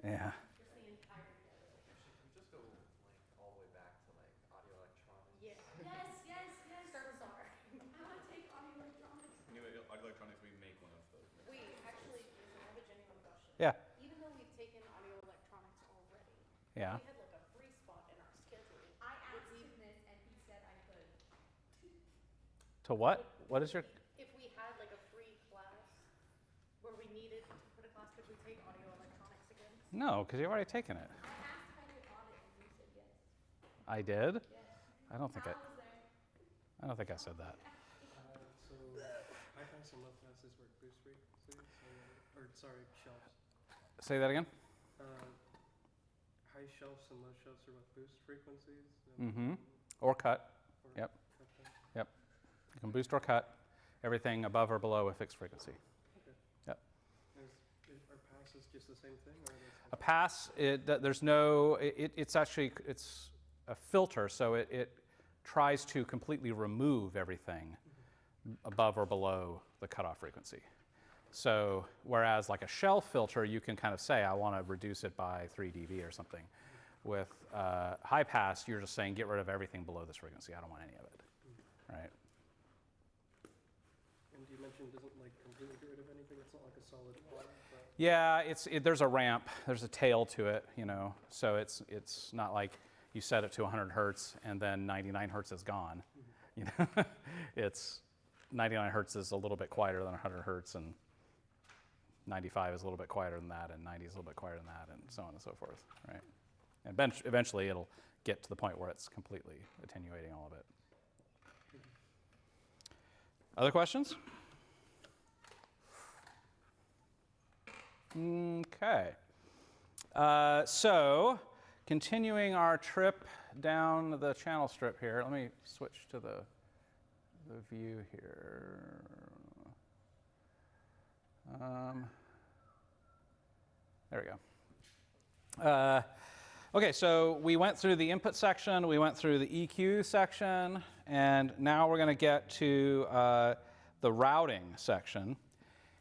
Yeah. Just the entirety of it. Actually, can we just go like all the way back to like audio electronics? Yeah. Yes. Start sorry. I want to take audio electronics. Anyway, audio electronics, we make one of those. We actually, I have a genuine question. Yeah. Even though we've taken audio electronics already, Yeah. we had like a free spot in our schedule. I asked him this and he said I could. To what? What is your? If we had like a free class where we needed to put a class, could we take audio electronics again? No, because you've already taken it. I asked if I could audit and you said yes. I did. Yes. I don't think Kyle was there. I don't think I said that. So high pass and low passes work boost frequencies, or sorry, shelves. Say that again. High shelves and low shelves are what boost frequencies. Mm-hmm. Or cut. Or Yep. cut them. Yep. You can boost or cut everything above or below a fixed frequency. Okay. Yep. Are passes just the same thing, or are they A pass, there's no. It's actually it's a filter, so it tries to completely remove everything above or below the cutoff frequency. So whereas like a shelf filter, you can kind of say, I want to reduce it by 3 dB or something. With high pass, you're just saying, get rid of everything below this frequency. I don't want any of it, right? And you mentioned it doesn't like completely get rid of anything. It's not like a solid wall. But Yeah, there's a ramp, there's a tail to it, so it's not like you set it to 100 hertz and then 99 hertz is gone. It's 99 hertz is a little bit quieter than 100 hertz, and 95 is a little bit quieter than that, and 90 is a little bit quieter than that, and so on and so forth, right? And eventually it'll get to the point where it's completely attenuating all of it. Other questions? Okay. So, continuing our trip down the channel strip here, let me switch to the view here. There we go. Okay, so we went through the input section, we went through the EQ section, and now we're going to get to the routing section.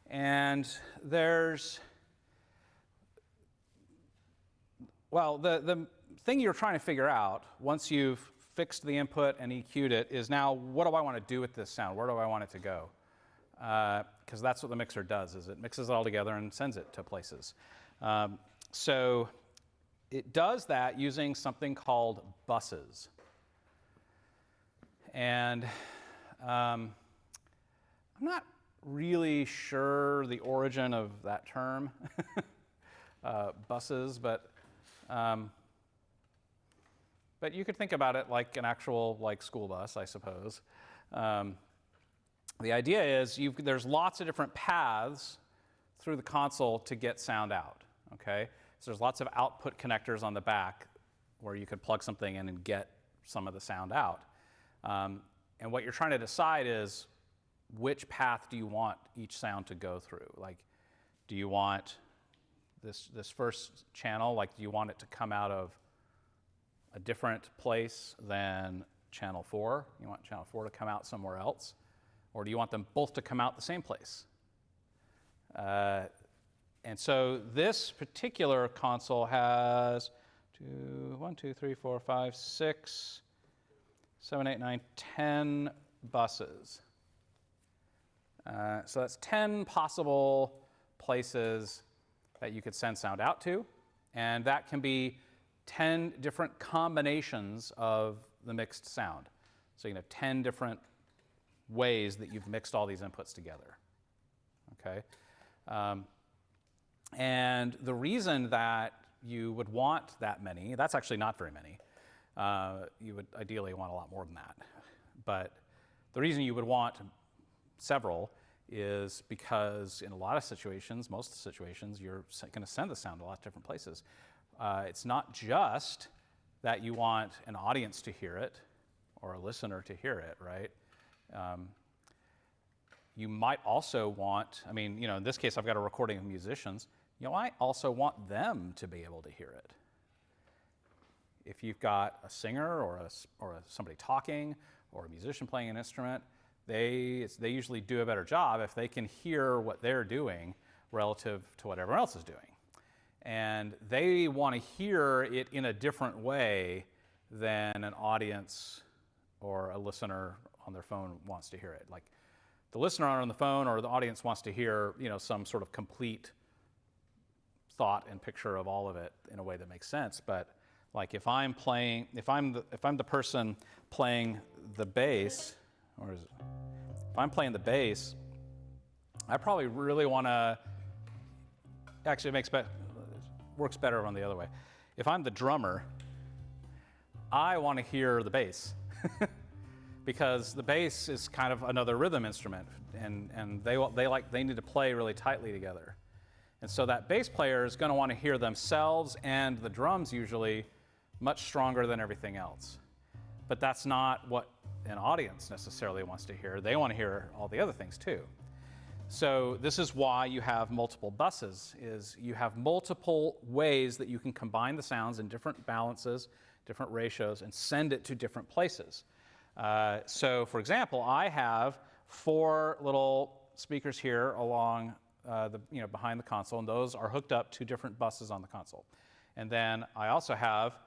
And there's, well, the thing you're trying to figure out once you've fixed the input and EQ'd it is now, what do I want to do with this sound? Where do I want it to go? Because that's what the mixer does, is it mixes it all together and sends it to places. So it does that using something called buses. And I'm not really sure the origin of that term, buses, but you could think about it like an actual school bus, I suppose. The idea is there's lots of different paths through the console to get sound out, okay? So there's lots of output connectors on the back where you could plug something in and get some of the sound out. And what you're trying to decide is which path do you want each sound to go through? Like, do you want this first channel, do you want it to come out of a different place than channel 4? You want channel 4 to come out somewhere else? Or do you want them both to come out the same place? And so this particular console has 1, 2, 3, 4, 5, 6, 7, 8, 9, 10 buses. So that's 10 possible places that you could send sound out to. And that can be 10 different combinations of the mixed sound. So you can have 10 different ways that you've mixed all these inputs together. Okay? And the reason that you would want that many, that's actually not very many. You would ideally want a lot more than that. But the reason you would want several is because in a lot of situations, most situations, you're going to send the sound to a lot of different places. It's not just that you want an audience to hear it or a listener to hear it, right? You might also want, in this case, I've got a recording of musicians. You might also want them to be able to hear it. If you've got a singer or somebody talking or a musician playing an instrument, they usually do a better job if they can hear what they're doing relative to what everyone else is doing. and they want to hear it in a different way than an audience or a listener on their phone wants to hear it. Like the listener on the phone or the audience wants to hear, some sort of complete thought and picture of all of it in a way that makes sense. But like if I'm the person playing the bass, if I'm playing the bass, I probably really want to. Actually, works better on the other way. If I'm the drummer, I want to hear the bass because the bass is kind of another rhythm instrument, and they need to play really tightly together. And so that bass player is going to want to hear themselves and the drums usually much stronger than everything else. But that's not what an audience necessarily wants to hear. They want to hear all the other things too. So this is why you have multiple buses, is you have multiple ways that you can combine the sounds in different balances, different ratios, and send it to different places. So for example, I have 4 little speakers here along behind the console, and those are hooked up to different buses on the console. And then I also have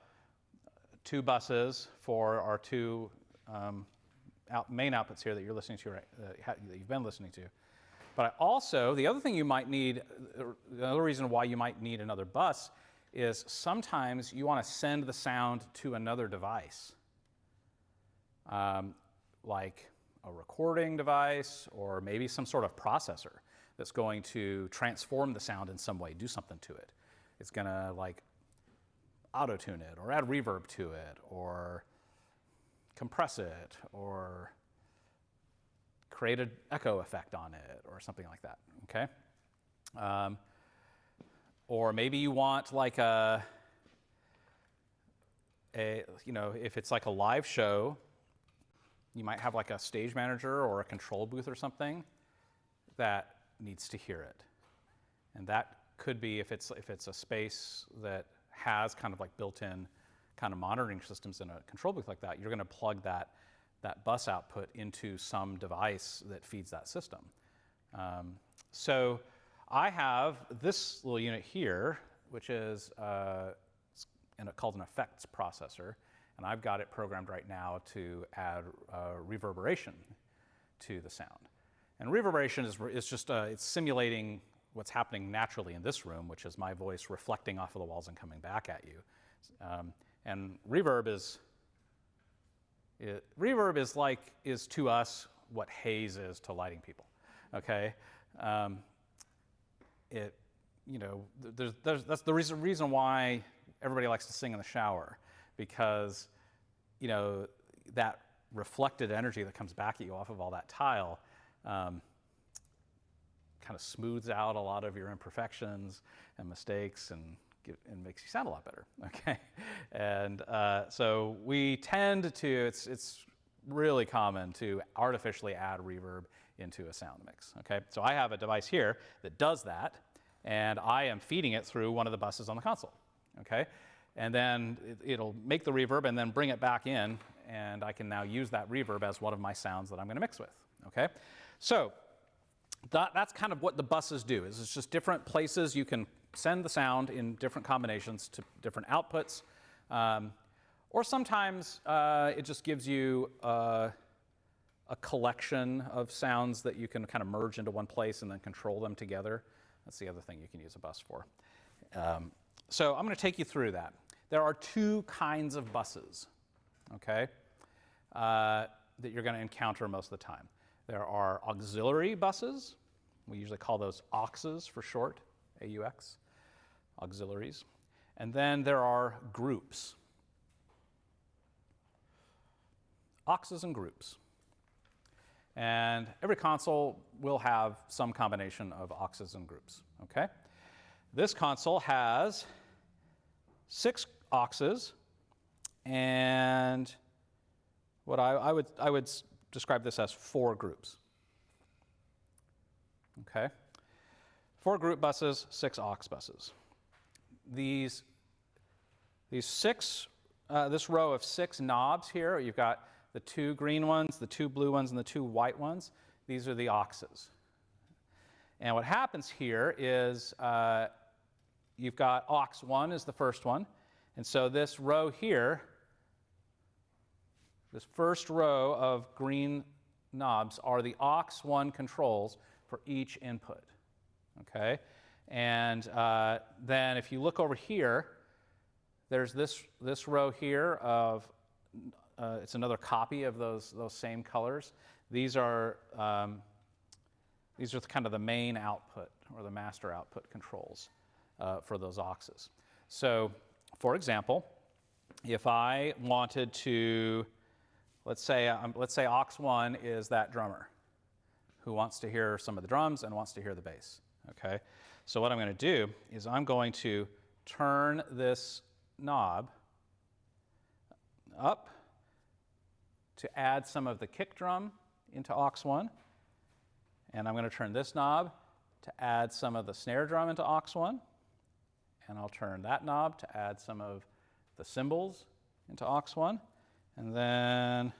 2 buses for our 2 main outputs here that you're listening to, that you've been listening to. But I also, the other thing you might need, the other reason why you might need another bus is sometimes you want to send the sound to another device, like a recording device or maybe some sort of processor that's going to transform the sound in some way, do something to it. It's going to like auto-tune it or add reverb to it or compress it or create an echo effect on it or something like that, okay? Or maybe you want like if it's like a live show, you might have like a stage manager or a control booth or something that needs to hear it. And that could be if it's a space that has kind of like built-in kind of monitoring systems in a control booth like that, you're going to plug that bus output into some device that feeds that system. So I have this little unit here, which is called an effects processor, and I've got it programmed right now to add reverberation to the sound. And reverberation is just it's simulating what's happening naturally in this room, which is my voice reflecting off of the walls and coming back at you. And reverb is to us what haze is to lighting people. Okay, that's the reason why everybody likes to sing in the shower, because that reflected energy that comes back at you off of all that tile kind of smooths out a lot of your imperfections and mistakes and makes you sound a lot better, okay? And so we tend to, it's really common to artificially add reverb into a sound mix, okay? So I have a device here that does that, and I am feeding it through one of the buses on the console, okay? And then it'll make the reverb and then bring it back in, and I can now use that reverb as one of my sounds that I'm going to mix with, okay? So that's kind of what the buses do, is it's just different places you can send the sound in different combinations to different outputs. Or sometimes it just gives you a collection of sounds that you can kind of merge into one place and then control them together. That's the other thing you can use a bus for. So I'm going to take you through that. There are 2 kinds of buses, okay, that you're going to encounter most of the time. There are auxiliary buses. We usually call those AUXes for short, AUX, auxiliaries. And then there are groups. AUXes and groups. And every console will have some combination of AUXes and groups, okay? This console has 6 AUXes, and what I would describe this as 4 groups. Okay? 4 group buses, 6 aux buses. These 6, this row of 6 knobs here, you've got the 2 green ones, the 2 blue ones, and the 2 white ones. These are the AUXes. And what happens here is you've got aux 1 is the first one. And so this row here, this first row of green knobs are the aux 1 controls for each input. Okay? And then if you look over here, there's this row here of, it's another copy of those same colors. These are kind of the main output or the master output controls for those auxes. So, for example, if I wanted to, let's say aux 1 is that drummer who wants to hear some of the drums and wants to hear the bass. Okay, so what I'm going to do is I'm going to turn this knob up to add some of the kick drum into aux 1, and I'm going to turn this knob to add some of the snare drum into aux 1, and I'll turn that knob to add some of the cymbals into aux 1, and then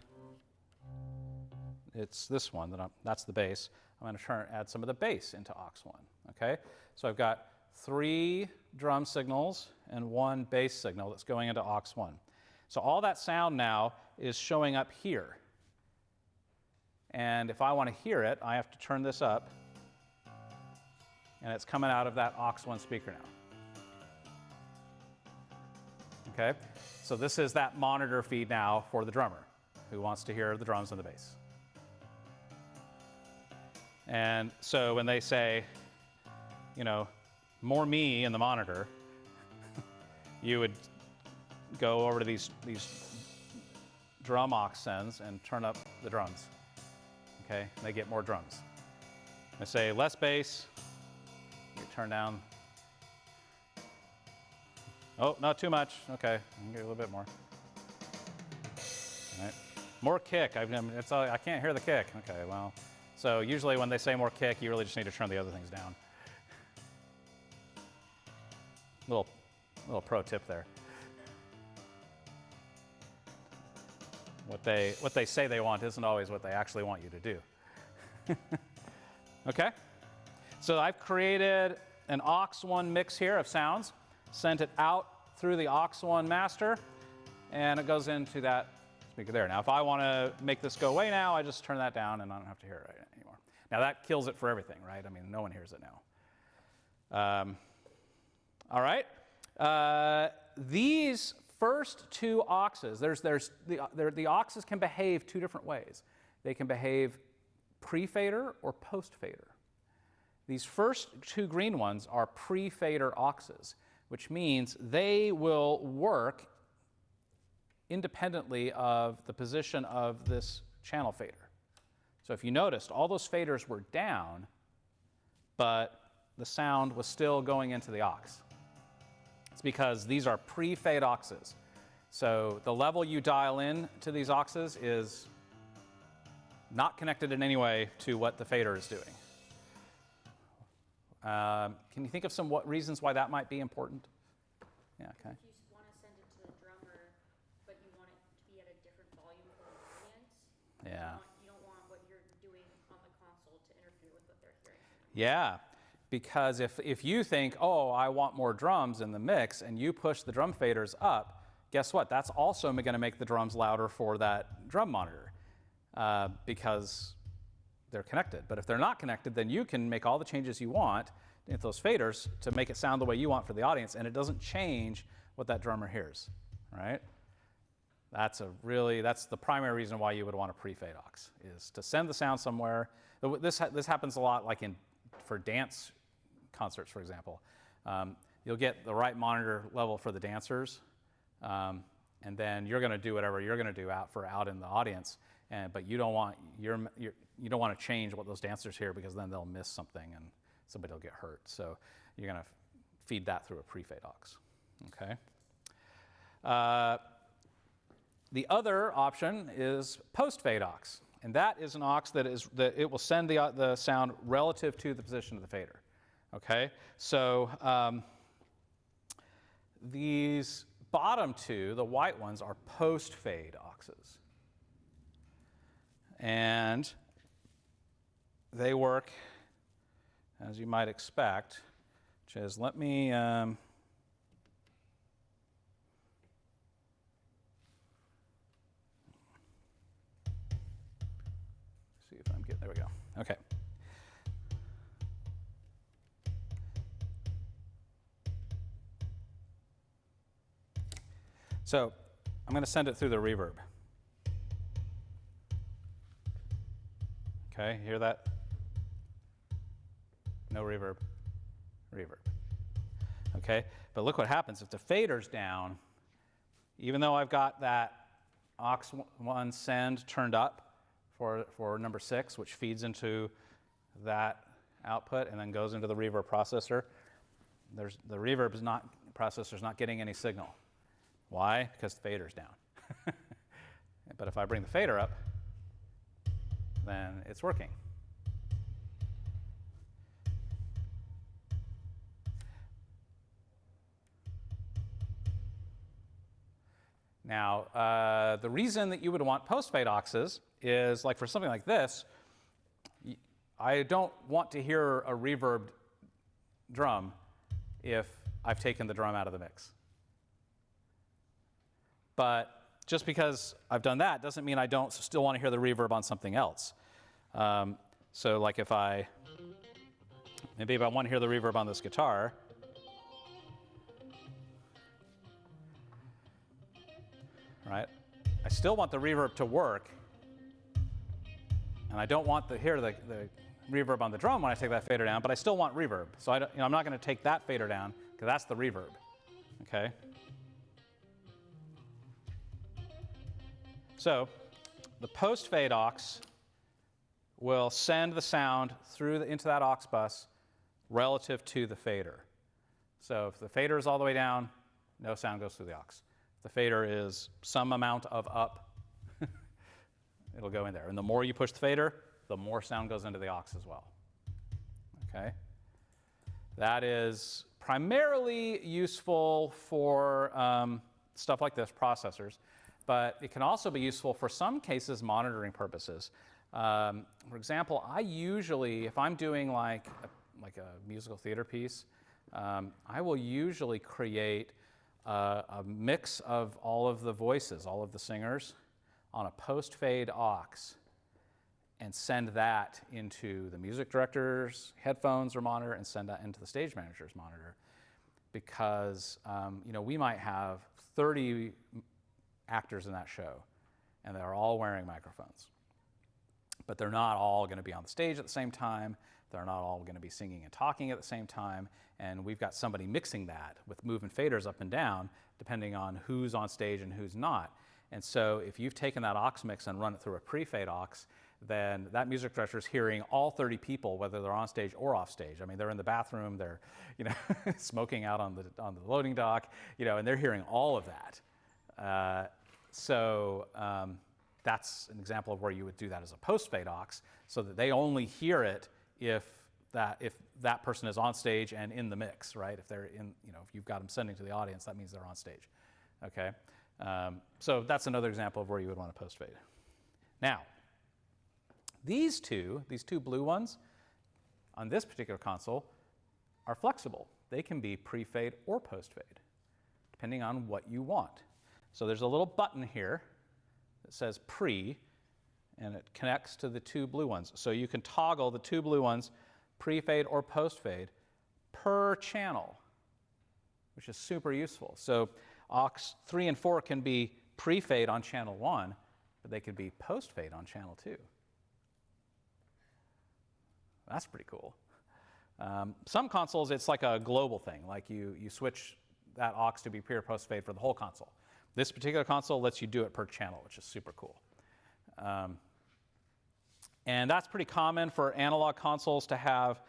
it's this one that's the bass. I'm going to add some of the bass into aux 1. Okay, so I've got 3 drum signals and 1 bass signal that's going into aux 1. So all that sound now is showing up here. And if I want to hear it, I have to turn this up, and it's coming out of that aux 1 speaker now. Okay, so this is that monitor feed now for the drummer who wants to hear the drums and the bass. And so when they say, you know, more me in the monitor, you would go over to these drum aux sends and turn up the drums. Okay, and they get more drums. I say less bass, you turn down. Oh, not too much. Okay, I can get a little bit more. All right, more kick. I can't hear the kick. Okay, well, so usually when they say more kick, you really just need to turn the other things down. Little pro tip there. What they say they want isn't always what they actually want you to do. Okay? So I've created an aux 1 mix here of sounds, sent it out through the aux 1 master, and it goes into that speaker there. Now, if I want to make this go away now, I just turn that down and I don't have to hear it anymore. Now, that kills it for everything, right? I mean, no one hears it now. All right. These first 2 auxes, the auxes can behave 2 different ways. They can behave pre-fader or post-fader. These first 2 green ones are pre-fader auxes, which means they will work independently of the position of this channel fader. So if you noticed, all those faders were down, but the sound was still going into the aux. It's because these are pre-fade auxes. So the level you dial in to these auxes is not connected in any way to what the fader is doing. Can you think of some reasons why that might be important? Yeah, okay. If you want to send it to the drummer, but you want it to be at a different volume for the audience, Yeah. you don't want what you're doing on the console to interfere with what they're hearing. Yeah, because if you think, oh, I want more drums in the mix, and you push the drum faders up, guess what? That's also going to make the drums louder for that drum monitor because they're connected. But if they're not connected, then you can make all the changes you want in those faders to make it sound the way you want for the audience, and it doesn't change what that drummer hears, right? That's the primary reason why you would want a pre-fade aux, is to send the sound somewhere. This happens a lot, like for dance concerts, for example. You'll get the right monitor level for the dancers, and then you're going to do whatever you're going to do out in the audience. But you don't want you don't want to change what those dancers hear, because then they'll miss something and somebody will get hurt. So you're going to feed that through a pre-fade aux. Okay. The other option is post-fade aux, and that is an aux that it will send the sound relative to the position of the fader. Okay, so these bottom 2, the white ones, are post-fade auxes, and they work, as you might expect, which is, let me see if I'm getting, there we go. Okay. So I'm going to send it through the reverb. Okay, hear that? No reverb, reverb. Okay, but look what happens if the fader's down. Even though I've got that aux1 send turned up for number 6, which feeds into that output and then goes into the reverb processor, the reverb is not, processor's not getting any signal. Why? Because the fader's down. But if I bring the fader up, then it's working. Now, the reason that you would want post-fade auxes is, like for something like this, I don't want to hear a reverbed drum if I've taken the drum out of the mix. But just because I've done that doesn't mean I don't still want to hear the reverb on something else. So like if I want to hear the reverb on this guitar, right? I still want the reverb to work, and I don't want to hear the reverb on the drum when I take that fader down, but I still want reverb. So I'm not going to take that fader down, because that's the reverb, okay? So the post-fade aux will send the sound through into that aux bus relative to the fader. So if the fader is all the way down, no sound goes through the aux. If the fader is some amount of up, it'll go in there. And the more you push the fader, the more sound goes into the aux as well. Okay? That is primarily useful for stuff like this, processors. But it can also be useful for some cases monitoring purposes. For example, I usually, if I'm doing like a musical theater piece, I will usually create a mix of all of the voices, all of the singers, on a post-fade aux, and send that into the music director's headphones or monitor, and send that into the stage manager's monitor, because we might have 30 actors in that show, and they're all wearing microphones. But they're not all going to be on the stage at the same time. They're not all going to be singing and talking at the same time. And we've got somebody mixing that with moving faders up and down, depending on who's on stage and who's not. And so if you've taken that aux mix and run it through a pre-fade aux, then that music director is hearing all 30 people, whether they're on stage or off stage. I mean, they're in the bathroom, they're smoking out on the loading dock, and they're hearing all of that. So that's an example of where you would do that as a post-fade aux, so that they only hear it if that person is on stage and in the mix, right? If they're in, if you've got them sending to the audience, that means they're on stage. Okay, so that's another example of where you would want to post-fade. Now, these two blue ones on this particular console are flexible. They can be pre-fade or post-fade, depending on what you want. So there's a little button here that says pre, and it connects to the two blue ones. So you can toggle the two blue ones, pre-fade or post-fade, per channel, which is super useful. So aux 3 and 4 can be pre-fade on channel 1, but they could be post-fade on channel 2. That's pretty cool. Some consoles, it's like a global thing, like you switch that aux to be pre or post-fade for the whole console. This particular console lets you do it per channel, which is super cool. And that's pretty common for analog consoles to have,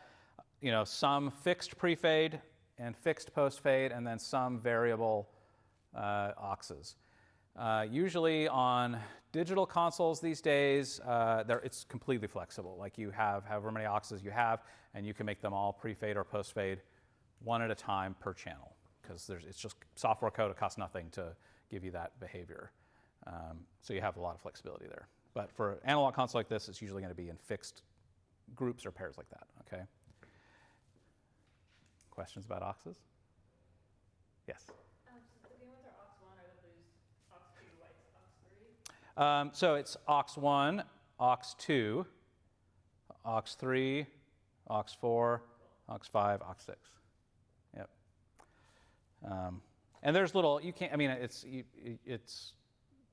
some fixed pre-fade and fixed post-fade, and then some variable auxes. Usually on digital consoles these days, it's completely flexible. Like you have however many auxes you have, and you can make them all pre-fade or post-fade one at a time per channel, because it's just software code. It costs nothing to give you that behavior. So you have a lot of flexibility there. But for an analog console like this, it's usually going to be in fixed groups or pairs like that, okay? questions about auxes? Yes. So the green ones are aux 1, are the blues aux 2, whites aux 3? So it's aux 1, aux 2, aux 3, aux 4, aux 5, aux 6. Yep. And there's little, you can't, I mean, it's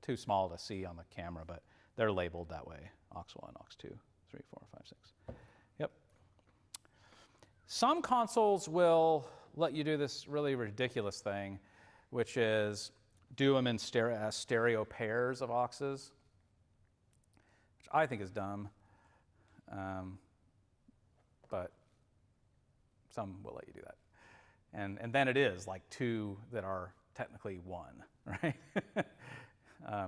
too small to see on the camera, but they're labeled that way. Aux 1, aux 2, 3, 4, 5, 6. Yep. Some consoles will let you do this really ridiculous thing, which is do them in stereo pairs of auxes, which I think is dumb. But some will let you do that. And then it is like two that are technically one, right?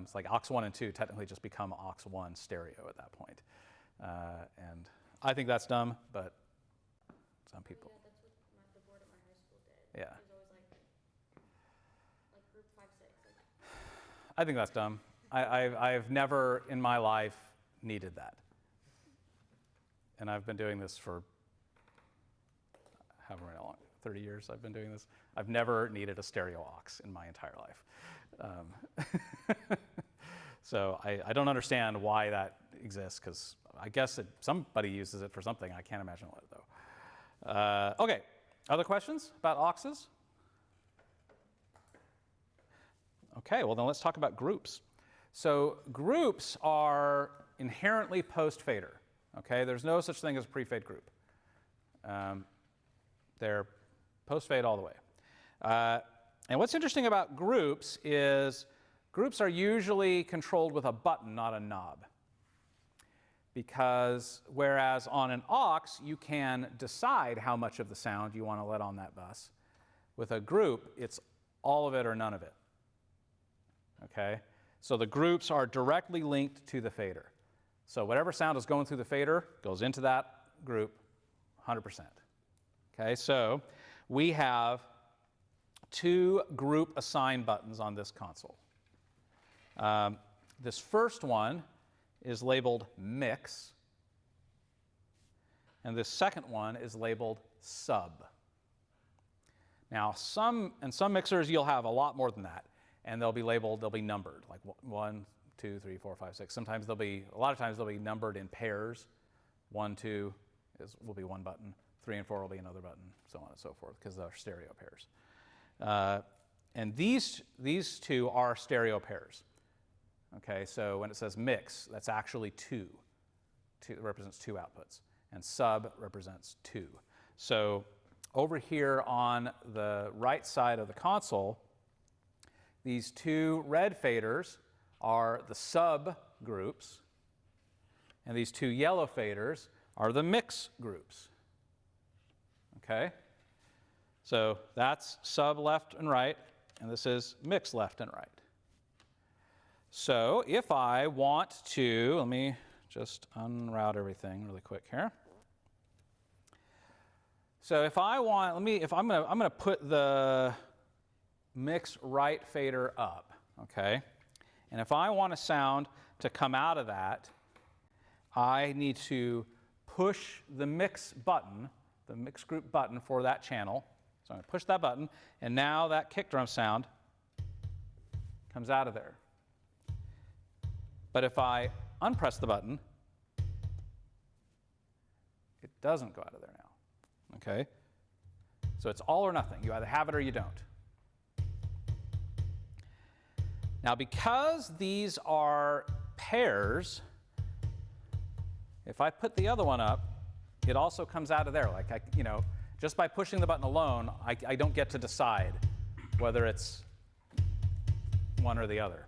It's like aux 1 and 2 technically just become aux 1 stereo at that point. And I think that's dumb, but some people. Yeah, that's what the board at my high school did. Yeah. It was always like group 5, 6. Like, I think that's dumb. I've never in my life needed that. And I've been doing this for however long, 30 years I've been doing this. I've never needed a stereo aux in my entire life. So I don't understand why that exists, because I guess somebody uses it for something. I can't imagine what, though. Okay, other questions about auxes? Okay, well then let's talk about groups. So groups are inherently post-fader. Okay, there's no such thing as a pre-fade group. They're post-fade all the way. And what's interesting about groups is groups are usually controlled with a button, not a knob. Because whereas on an aux, you can decide how much of the sound you want to let on that bus, with a group, it's all of it or none of it. Okay? So the groups are directly linked to the fader. So whatever sound is going through the fader goes into that group 100%. Okay, so we have two group assign buttons on this console. This first one is labeled mix, and this second one is labeled sub. Now, some mixers you'll have a lot more than that, and they'll be labeled, they'll be numbered, like 1, 2, 3, 4, 5, 6. Sometimes a lot of times they'll be numbered in pairs. 1, 2 will be one button. 3 and 4 will be another button, so on and so forth, because they're stereo pairs. And these two are stereo pairs. Okay, so when it says mix, that's actually two. It represents two outputs, and sub represents 2. So over here on the right side of the console, these two red faders are the sub groups, and these two yellow faders are the mix groups. Okay? So that's sub left and right, and this is mix left and right. So if I want to, let me just unroute everything really quick here. So if I want, I'm gonna put the mix right fader up, okay? And if I want a sound to come out of that, I need to push the mix button, the mix group button for that channel. So I'm going to push that button, and now that kick drum sound comes out of there. But if I unpress the button, it doesn't go out of there now. Okay? So it's all or nothing. You either have it or you don't. Now, because these are pairs, if I put the other one up, it also comes out of there. Like, just by pushing the button alone, I don't get to decide whether it's one or the other.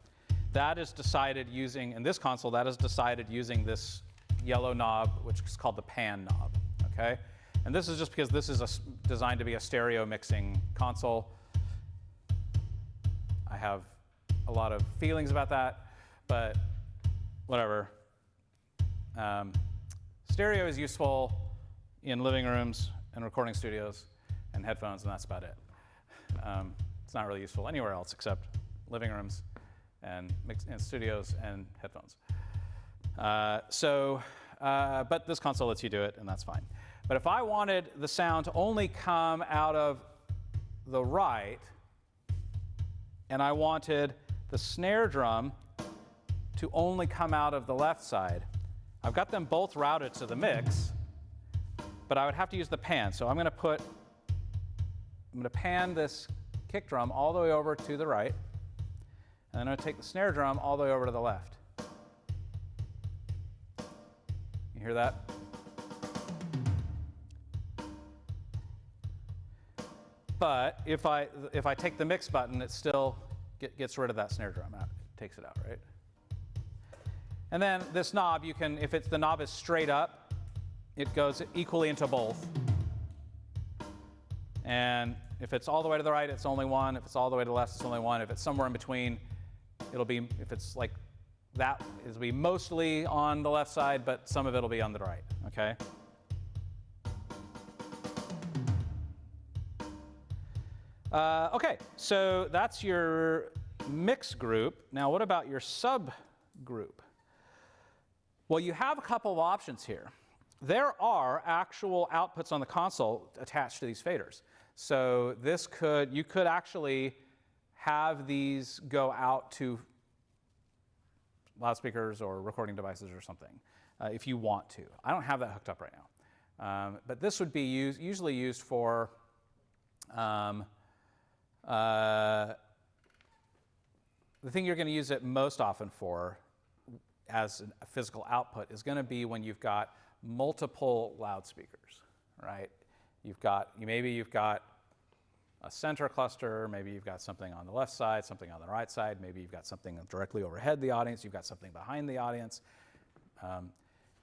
That is decided using, in this console, that is decided using this yellow knob, which is called the pan knob, okay? And this is just because this is designed to be a stereo mixing console. I have a lot of feelings about that, but whatever. Stereo is useful in living rooms and recording studios and headphones, and that's about it. It's not really useful anywhere else except living rooms and studios and headphones. But this console lets you do it, and that's fine. But if I wanted the sound to only come out of the right, and I wanted the snare drum to only come out of the left side, I've got them both routed to the mix, but I would have to use the pan. So I'm going to pan this kick drum all the way over to the right, and I'm going to take the snare drum all the way over to the left. You hear that? But if I take the mix button, it still gets rid of that snare drum. It takes it out, right? And then this knob, you can, if the knob is straight up, it goes equally into both. And if it's all the way to the right, it's only one. If it's all the way to the left, it's only one. If it's somewhere in between, it'll be, if it's like that, it'll be mostly on the left side, but some of it'll be on the right, okay? Okay, so that's your mix group. Now, what about your subgroup? Well, you have a couple of options here. There are actual outputs on the console attached to these faders. So you could actually have these go out to loudspeakers or recording devices or something if you want to. I don't have that hooked up right now. But this would be usually used for the thing you're going to use it most often for as a physical output is going to be when you've got multiple loudspeakers, right? Maybe you've got a center cluster, maybe you've got something on the left side, something on the right side, maybe you've got something directly overhead the audience, you've got something behind the audience.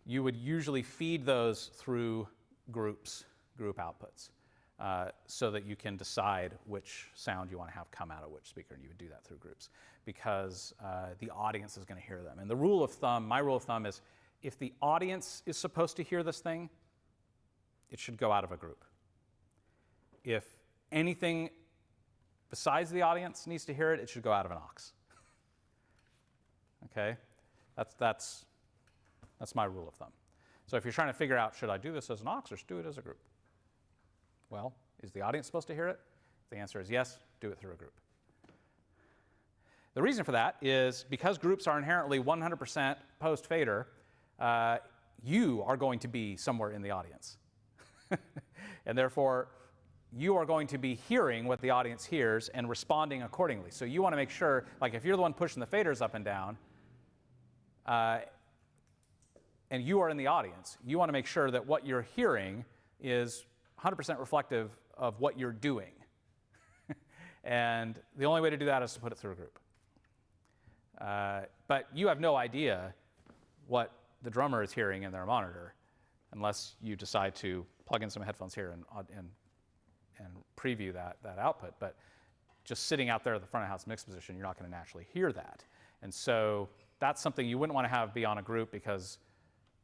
You would usually feed those through group outputs. So that you can decide which sound you want to have come out of which speaker, and you would do that through groups because the audience is going to hear them. And my rule of thumb is if the audience is supposed to hear this thing, it should go out of a group. If anything besides the audience needs to hear it, it should go out of an aux. Okay? That's my rule of thumb. So if you're trying to figure out, should I do this as an aux or do it as a group? Well, is the audience supposed to hear it? If the answer is yes, do it through a group. The reason for that is because groups are inherently 100% post-fader, you are going to be somewhere in the audience. And therefore, you are going to be hearing what the audience hears and responding accordingly. So you want to make sure, like if you're the one pushing the faders up and down, and you are in the audience, you want to make sure that what you're hearing is 100% reflective of what you're doing. And the only way to do that is to put it through a group. But you have no idea what the drummer is hearing in their monitor unless you decide to plug in some headphones here and preview that output. But just sitting out there at the front of house mix position, you're not going to naturally hear that. And so that's something you wouldn't want to have be on a group because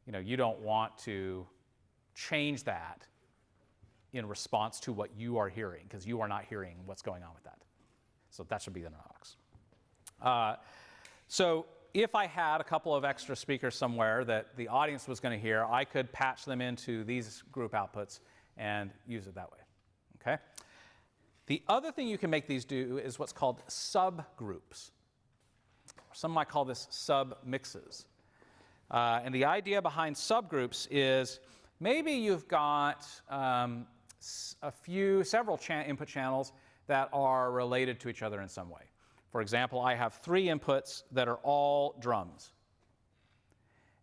you don't want to change that in response to what you are hearing, because you are not hearing what's going on with that. So that should be the aux. So if I had a couple of extra speakers somewhere that the audience was going to hear, I could patch them into these group outputs and use it that way. Okay? The other thing you can make these do is what's called subgroups. Some might call this sub-mixes. And the idea behind subgroups is maybe you've got several input channels that are related to each other in some way. For example, I have 3 inputs that are all drums.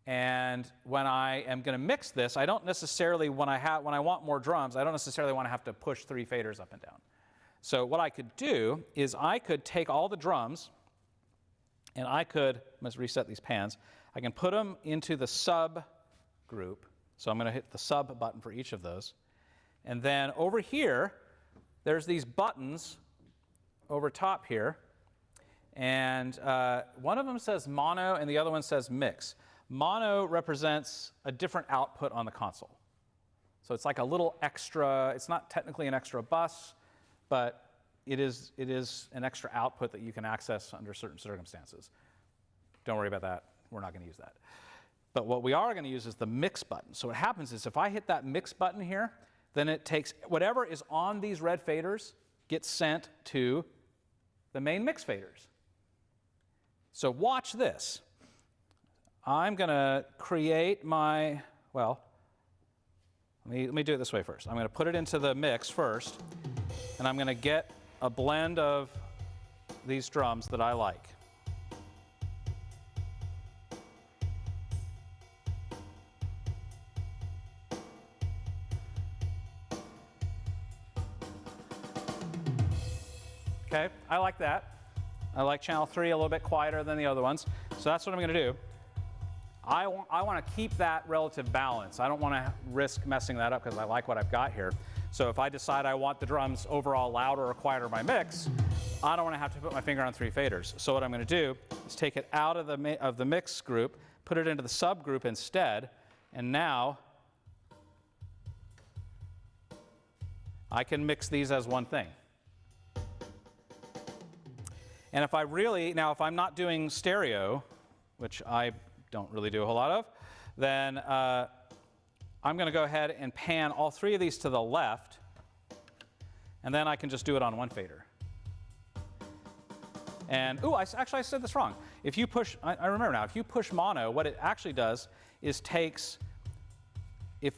And when I am going to mix this, I don't necessarily, when I want more drums, I don't necessarily want to have to push 3 faders up and down. So what I could do is I could take all the drums and let's reset these pans. I can put them into the sub group. So I'm going to hit the sub button for each of those. And then over here, there's these buttons over top here. And one of them says mono and the other one says mix. Mono represents a different output on the console. So it's like a little extra, it's not technically an extra bus, but it is an extra output that you can access under certain circumstances. Don't worry about that. We're not going to use that. But what we are going to use is the mix button. So what happens is if I hit that mix button here, then it takes whatever is on these red faders gets sent to the main mix faders. So watch this. I'm going to create my, well, let me do it this way first. I'm going to put it into the mix first, and I'm going to get a blend of these drums that I like. Okay, I like that. I like channel 3 a little bit quieter than the other ones. So that's what I'm going to do. I want to keep that relative balance. I don't want to risk messing that up because I like what I've got here. So if I decide I want the drums overall louder or quieter in my mix, I don't want to have to put my finger on 3 faders. So what I'm going to do is take it out of the mix group, put it into the subgroup instead, and now I can mix these as one thing. And if if I'm not doing stereo, which I don't really do a whole lot of, then I'm going to go ahead and pan all 3 of these to the left, and then I can just do it on one fader. And, ooh, I said this wrong. If you push, I remember now, if you push mono, what it actually does is takes, if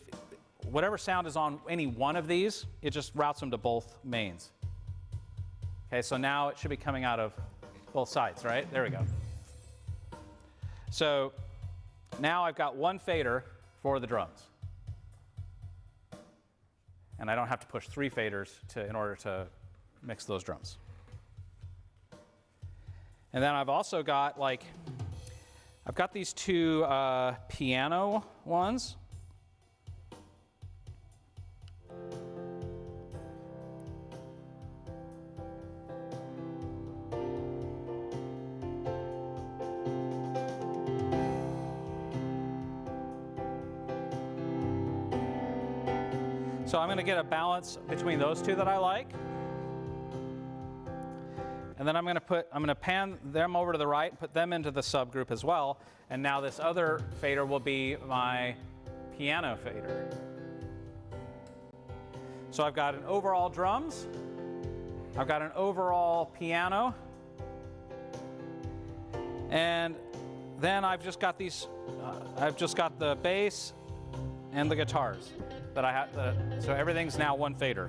whatever sound is on any one of these, it just routes them to both mains. Okay, so now it should be coming out of both sides, right? There we go. So now I've got one fader for the drums. And I don't have to push 3 faders in order to mix those drums. And then I've also got I've got these 2 piano ones. So I'm going to get a balance between those 2 that I like. And then I'm going to pan them over to the right and put them into the subgroup as well. And now this other fader will be my piano fader. So I've got an overall drums. I've got an overall piano. And then I've just got these, I've just got the bass and the guitars that I have. So everything's now one fader.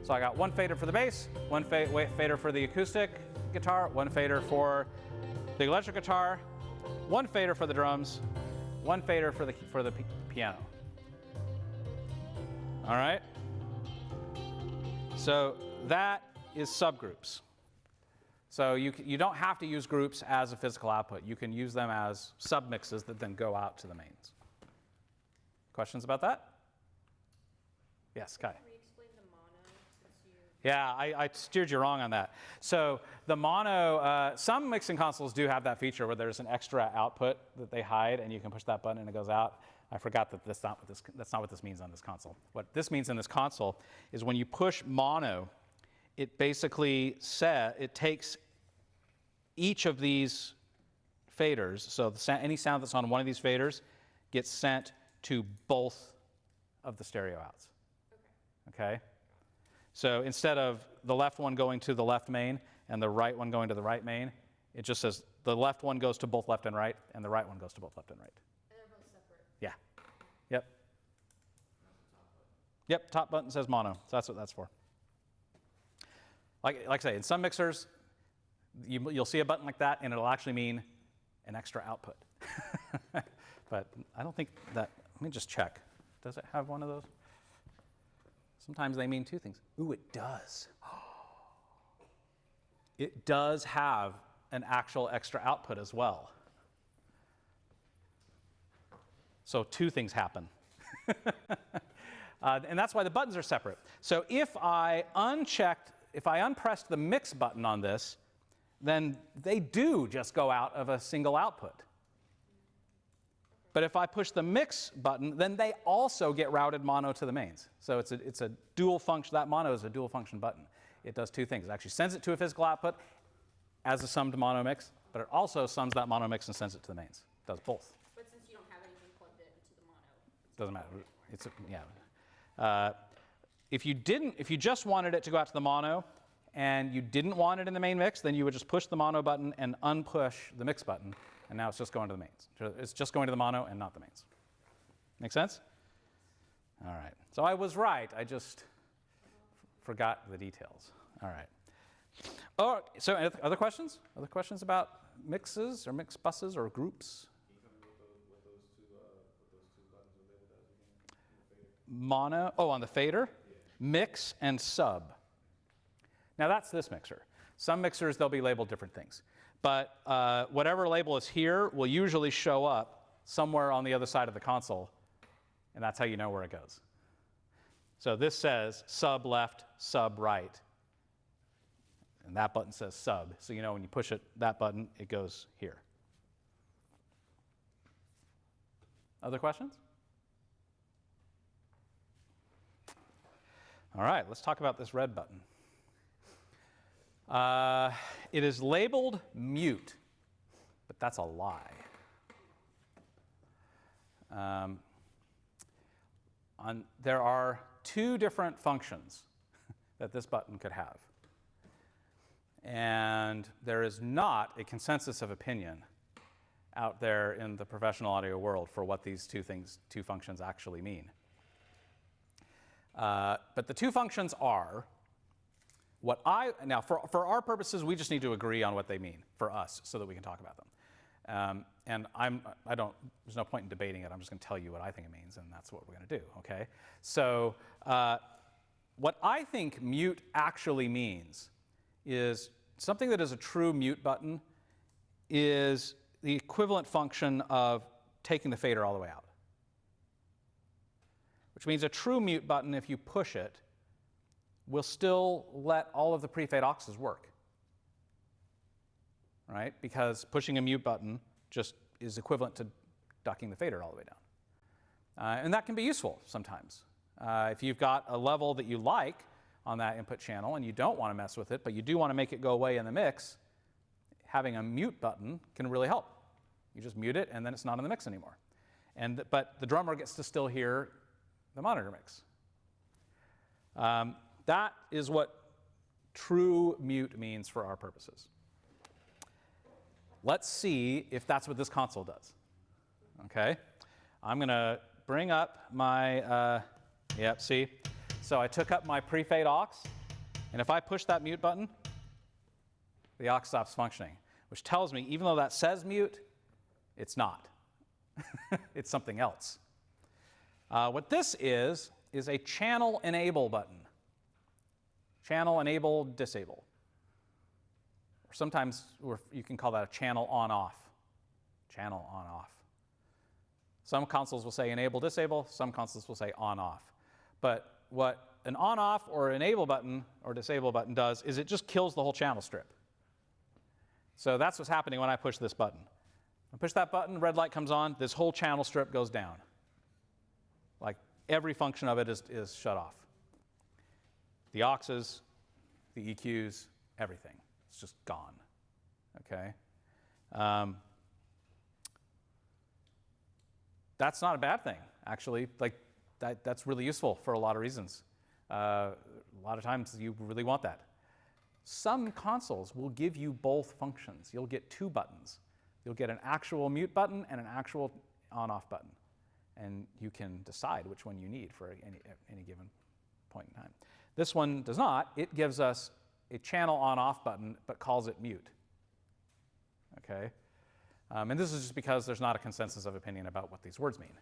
So I got one fader for the bass, one fader for the acoustic guitar, one fader for the electric guitar, one fader for the drums, one fader for the piano. All right? So that is subgroups. So you don't have to use groups as a physical output. You can use them as submixes that then go out to the mains. Questions about that? Yes, Kai. Re-explain the mono since you... Yeah, I steered you wrong on that. So the mono, some mixing consoles do have that feature where there's an extra output that they hide, and you can push that button and it goes out. I forgot that that's not what this means on this console. What this means in this console is when you push mono, it basically it takes each of these faders, so any sound that's on one of these faders gets sent to both of the stereo outs. Okay? So instead of the left one going to the left main and the right one going to the right main, it just says the left one goes to both left and right, and the right one goes to both left and right. And they're both separate. Yeah. Yep. Yep, top button says mono, so that's what that's for. Like I say, in some mixers, you'll see a button like that, and it'll actually mean an extra output. But I don't think that, let me just check. Does it have one of those? Sometimes they mean 2 things. Ooh, it does. It does have an actual extra output as well. So 2 things happen. And that's why the buttons are separate. So if I unpressed the mix button on this, then they do just go out of a single output. But if I push the mix button, then they also get routed mono to the mains. So it's a dual function. That mono is a dual function button. It does 2 things. It actually sends it to a physical output as a summed mono mix, but it also sums that mono mix and sends it to the mains. It does both. But since you don't have anything plugged into the mono, Doesn't matter. It's if you just wanted it to go out to the mono, and you didn't want it in the main mix, then you would just push the mono button and unpush the mix button, and now it's just going to the mains. So it's just going to the mono and not the mains. Make sense? All right. So I was right. I just forgot the details. All right. Oh, so other questions? Other questions about mixes or mix buses or groups? Mono, on the fader, mix and sub. Now that's this mixer. Some mixers, they'll be labeled different things. But whatever label is here will usually show up somewhere on the other side of the console, and that's how you know where it goes. So this says sub left, sub right, and that button says sub. So you know when you push it, that button, it goes here. Other questions? All right, let's talk about this red button. It is labeled mute, but that's a lie. There are two different functions that this button could have. And there is not a consensus of opinion out there in the professional audio world for what these two functions actually mean. But the two functions are now for our purposes, we just need to agree on what they mean for us so that we can talk about them. And there's no point in debating it. I'm just going to tell you what I think it means, and that's what we're going to do, okay? So what I think mute actually means is something that is a true mute button is the equivalent function of taking the fader all the way out. Which means a true mute button, if you push it, will still let all of the pre-fade auxes work. Right? Because pushing a mute button just is equivalent to ducking the fader all the way down. And that can be useful sometimes. If you've got a level that you like on that input channel and you don't want to mess with it, but you do want to make it go away in the mix, having a mute button can really help. You just mute it and then it's not in the mix anymore. But the drummer gets to still hear the monitor mix. That is what true mute means for our purposes. Let's see if that's what this console does. Okay? I'm going to bring up my, see? So I took up my pre-fade aux, and if I push that mute button, the aux stops functioning, which tells me even though that says mute, it's not. It's something else. What this is a channel enable button. Channel enable, disable. Or sometimes you can call that a channel on-off. Channel on-off. Some consoles will say enable, disable. Some consoles will say on-off. But what an on-off or enable button or disable button does is it just kills the whole channel strip. So that's what's happening when I push this button. I push that button, red light comes on, this whole channel strip goes down. Like every function of it is shut off. The auxes, the EQs, everything. It's just gone, okay? That's not a bad thing, actually. Like that's really useful for a lot of reasons. A lot of times you really want that. Some consoles will give you both functions. You'll get two buttons. You'll get an actual mute button and an actual on-off button. And you can decide which one you need for any given point in time. This one does not. It gives us a channel on-off button, but calls it mute. Okay? And this is just because there's not a consensus of opinion about what these words mean.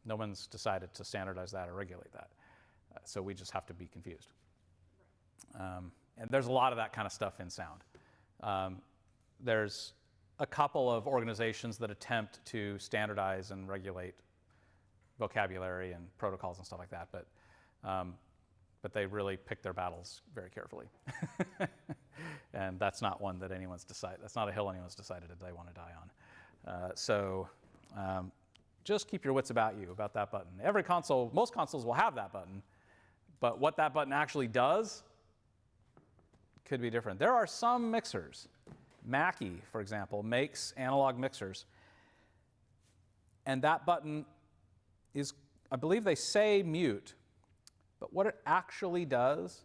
No one's decided to standardize that or regulate that. So we just have to be confused. And there's a lot of that kind of stuff in sound. There's a couple of organizations that attempt to standardize and regulate vocabulary and protocols and stuff like that, but they really pick their battles very carefully. And that's not one that anyone's decided, that's not a hill anyone's decided that they want to die on. So just keep your wits about you, about that button. Every console, most consoles will have that button, but what that button actually does could be different. There are some mixers Mackie, for example, makes analog mixers. And that button is, I believe they say mute, but what it actually does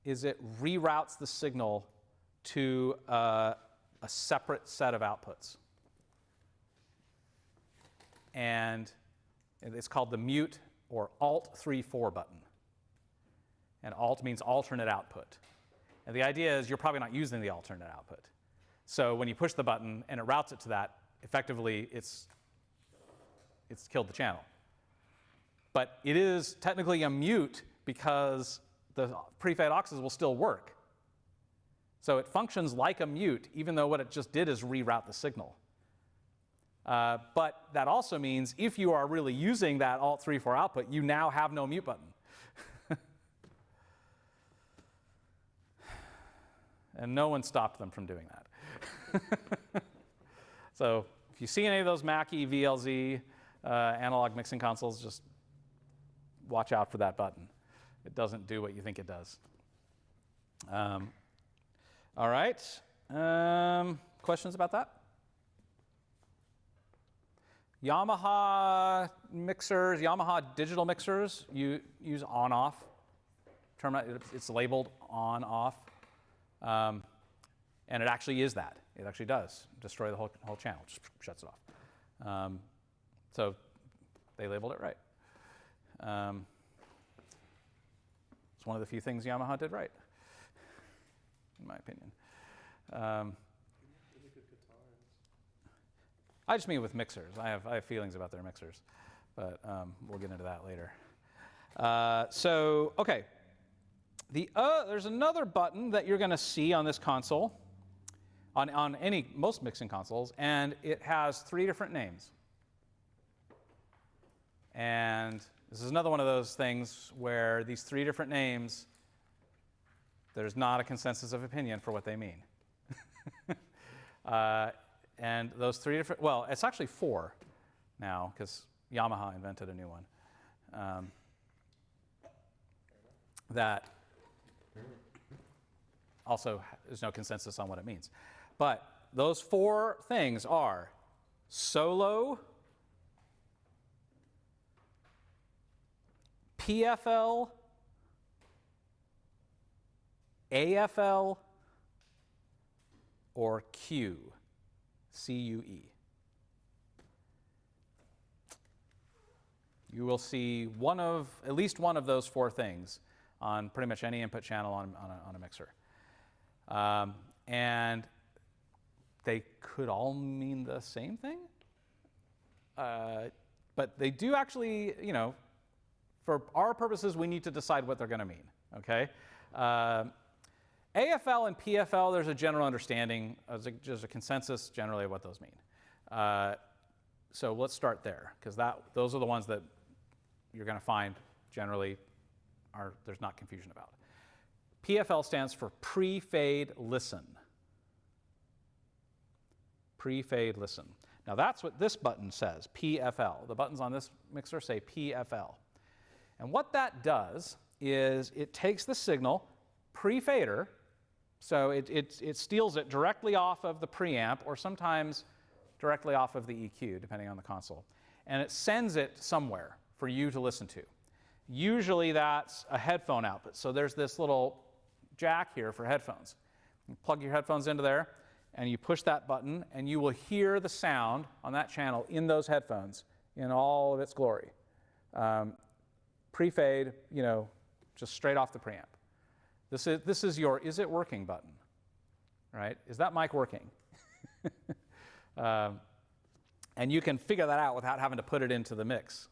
is it reroutes the signal to a separate set of outputs. And it's called the mute or Alt-3-4 button. And Alt means alternate output. And the idea is you're probably not using the alternate output. So when you push the button and it routes it to that, effectively it's killed the channel. But it is technically a mute because the pre-fade auxes will still work. So it functions like a mute, even though what it just did is reroute the signal. But that also means if you are really using that Alt-3-4 output, you now have no mute button. And no one stopped them from doing that. So if you see any of those Mackie VLZ analog mixing consoles, just watch out for that button. It doesn't do what you think it does. All right. Questions about that? Yamaha mixers, Yamaha digital mixers, you use on-off. It's labeled on-off. And it actually is that. It actually does destroy the whole channel, just shuts it off. So they labeled it right. It's one of the few things Yamaha did right, in my opinion. Really good guitars. I just mean with mixers. I have feelings about their mixers, but we'll get into that later. Okay. There's another button that you're going to see on this console, on most mixing consoles, and it has 3 different names. And this is another one of those things where these 3 different names, there's not a consensus of opinion for what they mean. And those 3 different, well, it's actually 4 now, because Yamaha invented a new one. That also there's no consensus on what it means. But those 4 things are solo, PFL, AFL, or Q, C-U-E. You will see at least one of those 4 things on pretty much any input channel on a mixer. And they could all mean the same thing. But they do actually, for our purposes, we need to decide what they're going to mean, okay? AFL and PFL, there's a general understanding, there's a consensus generally of what those mean. So let's start there, because those are the ones that you're going to find generally there's not confusion about. PFL stands for pre-fade listen. Pre-fade listen. Now that's what this button says, PFL. The buttons on this mixer say PFL. And what that does is it takes the signal pre-fader, so it steals it directly off of the preamp or sometimes directly off of the EQ, depending on the console, and it sends it somewhere for you to listen to. Usually that's a headphone output. So there's this little jack here for headphones. You plug your headphones into there, and you push that button, and you will hear the sound on that channel in those headphones in all of its glory. Pre-fade, just straight off the preamp. This is your "is it working" button, right? Is that mic working? And you can figure that out without having to put it into the mix.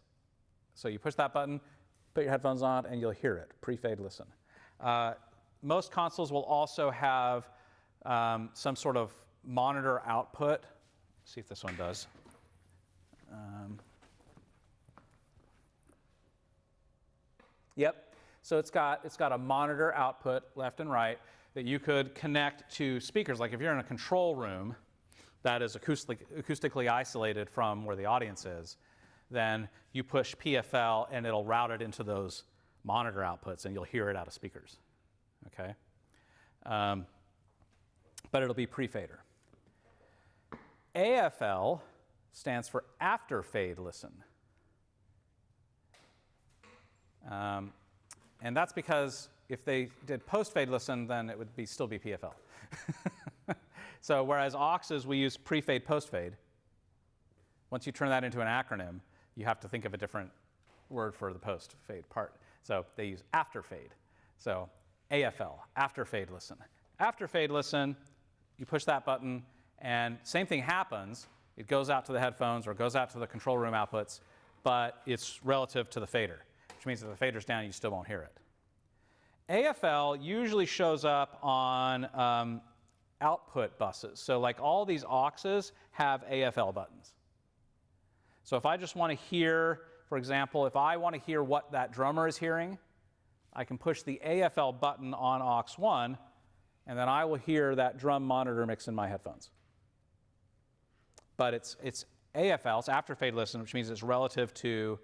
So you push that button, put your headphones on, and you'll hear it. Pre-fade listen. Most consoles will also have some sort of monitor output. Let's see if this one does. Yep. So it's got a monitor output left and right that you could connect to speakers. Like if you're in a control room that is acoustically isolated from where the audience is, then you push PFL and it'll route it into those monitor outputs and you'll hear it out of speakers. Okay. but it'll be pre-fader. AFL stands for after fade listen. And that's because if they did post-fade listen, then it would still be PFL. So whereas AUXes, we use pre-fade, post-fade. Once you turn that into an acronym, you have to think of a different word for the post-fade part. So they use after fade. So AFL, after fade listen. After fade listen, you push that button, and same thing happens. It goes out to the headphones or goes out to the control room outputs, but it's relative to the fader, which means if the fader's down, you still won't hear it. AFL usually shows up on output buses. So like all these AUXes have AFL buttons. So if I just want to hear, for example, if I want to hear what that drummer is hearing, I can push the AFL button on AUX 1, and then I will hear that drum monitor mix in my headphones. But it's AFL, it's after fade listen, which means it's relative to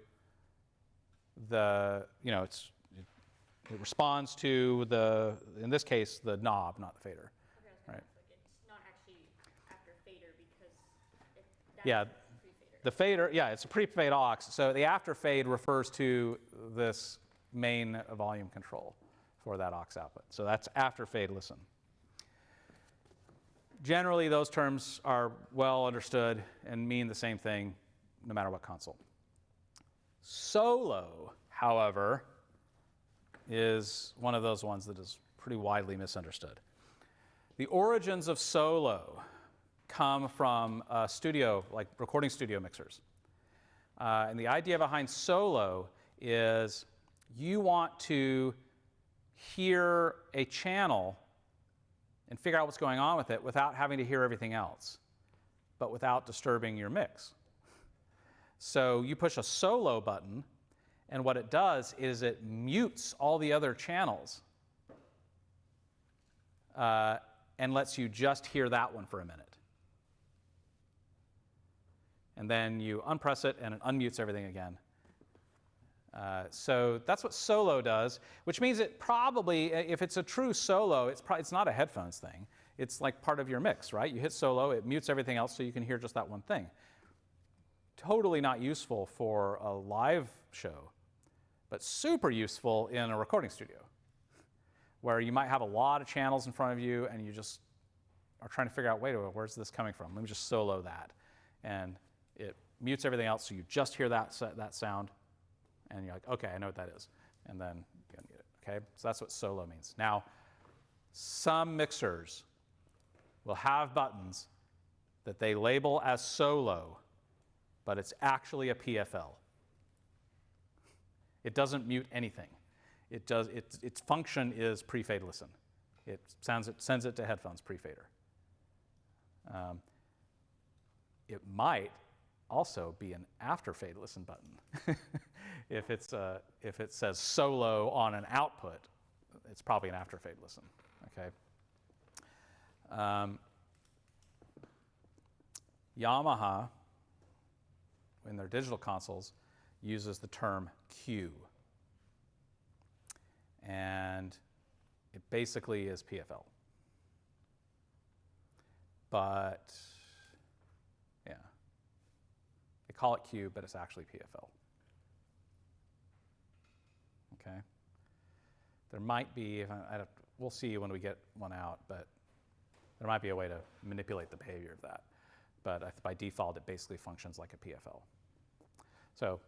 the, it responds to the, in this case, the knob, not the fader. Okay, I was gonna Right. ask, like, it's not actually after fader because that's Yeah, pre-fader. the fader, yeah, it's a pre-fade aux. So the after fade refers to this main volume control for that aux output. So that's after fade listen. Generally, those terms are well understood and mean the same thing no matter what console. Solo, however, is one of those ones that is pretty widely misunderstood. The origins of solo come from studio, like recording studio mixers. And the idea behind solo is you want to hear a channel and figure out what's going on with it without having to hear everything else, but without disturbing your mix. So you push a solo button, and what it does is it mutes all the other channels and lets you just hear that one for a minute. And then you unpress it, and it unmutes everything again. So that's what solo does, which means it probably, if it's a true solo, it's not a headphones thing. It's like part of your mix, right? You hit solo, it mutes everything else so you can hear just that one thing. Totally not useful for a live show, but super useful in a recording studio, where you might have a lot of channels in front of you and you just are trying to figure out, wait a minute, where's this coming from? Let me just solo that. And it mutes everything else so you just hear that sound. And you're like, okay, I know what that is. And then you unmute it, okay? So that's what solo means. Now, some mixers will have buttons that they label as solo, but it's actually a PFL. It doesn't mute anything. Its function is pre-fade listen. It sends it to headphones pre-fader. It might also be an after fade listen button. If it says solo on an output, it's probably an after fade listen. Okay. Yamaha, in their digital consoles, uses the term Q, and it basically is PFL. But yeah, they call it Q, but it's actually PFL. Okay. There might be, we'll see when we get one out, but there might be a way to manipulate the behavior of that. But by default, it basically functions like a PFL. So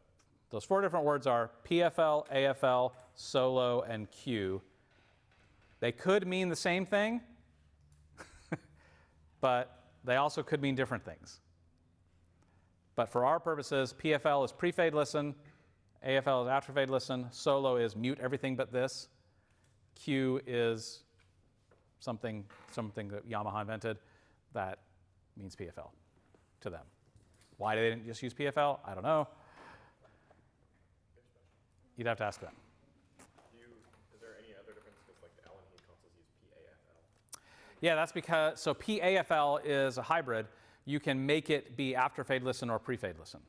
those four different words are PFL, AFL, solo, and Q. They could mean the same thing, but they also could mean different things. But for our purposes, PFL is pre-fade listen, AFL is after fade listen, solo is mute everything but this, Q is something that Yamaha invented that means PFL to them. Why they didn't just use PFL, I don't know. You'd have to ask them. Is there any other difference because like the Allen Heat consoles use PAFL? Yeah, that's because, so PAFL is a hybrid. You can make it be after fade listen or pre-fade listen.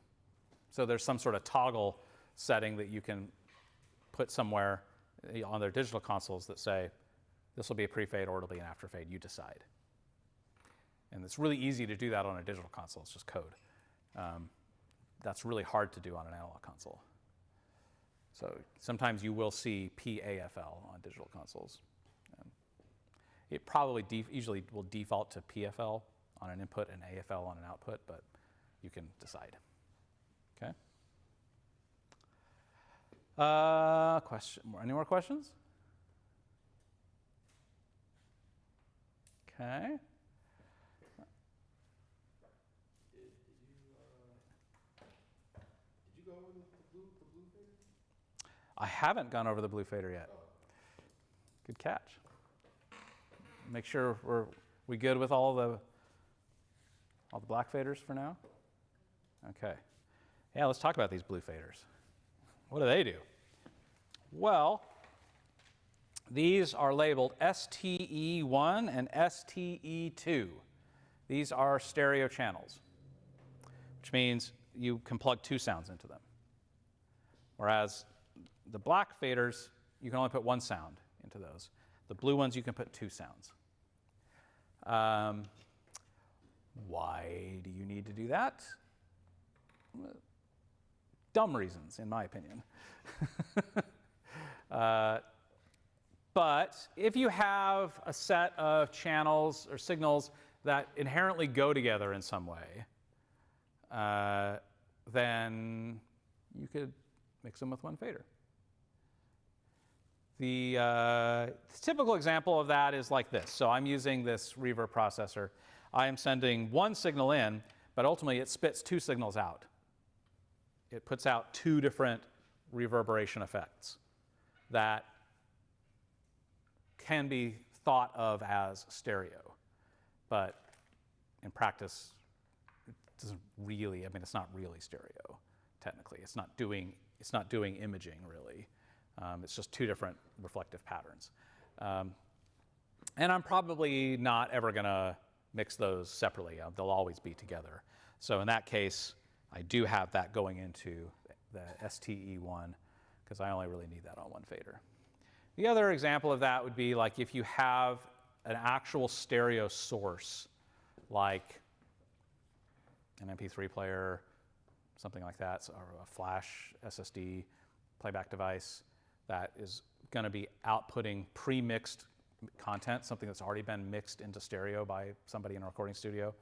So there's some sort of toggle setting that you can put somewhere on their digital consoles that say, this will be a pre-fade or it'll be an after fade, you decide. And it's really easy to do that on a digital console. It's just code. That's really hard to do on an analog console. So sometimes you will see PAFL on digital consoles. It probably usually will default to PFL on an input and AFL on an output, but you can decide. Okay? Any more questions? Okay. Did you go over the blue fader? I haven't gone over the blue fader yet. Good catch. Make sure we good with all the black faders for now? Okay. Yeah, let's talk about these blue faders. What do they do? Well, these are labeled STE1 and STE2. These are stereo channels, which means you can plug 2 sounds into them. Whereas the black faders, you can only put 1 sound into those. The blue ones, you can put 2 sounds. Why do you need to do that? Dumb reasons, in my opinion. But if you have a set of channels or signals that inherently go together in some way, then you could mix them with 1 fader. The typical example of that is like this. So I'm using this reverb processor. I am sending 1 signal in, but ultimately it spits 2 signals out. It puts out 2 different reverberation effects that can be thought of as stereo. But in practice, it doesn't really, it's not really stereo, technically. It's not doing imaging, really. It's just 2 different reflective patterns. And I'm probably not ever going to mix those separately. They'll always be together. So in that case, I do have that going into the STE1 because I only really need that on 1 fader. The other example of that would be like if you have an actual stereo source, like an MP3 player, something like that, or a flash SSD playback device that is going to be outputting pre-mixed content, something that's already been mixed into stereo by somebody in a recording studio.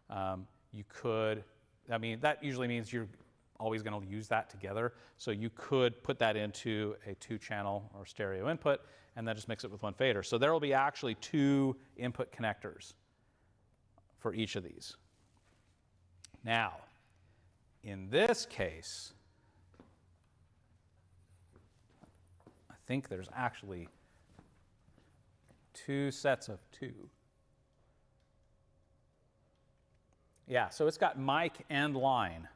You could, that usually means you're always going to use that together. So you could put that into a 2-channel or stereo input and then just mix it with 1 fader. So there will be actually 2 input connectors for each of these. Now, in this case, I think there's actually 2 sets of 2. Yeah, so it's got mic and line.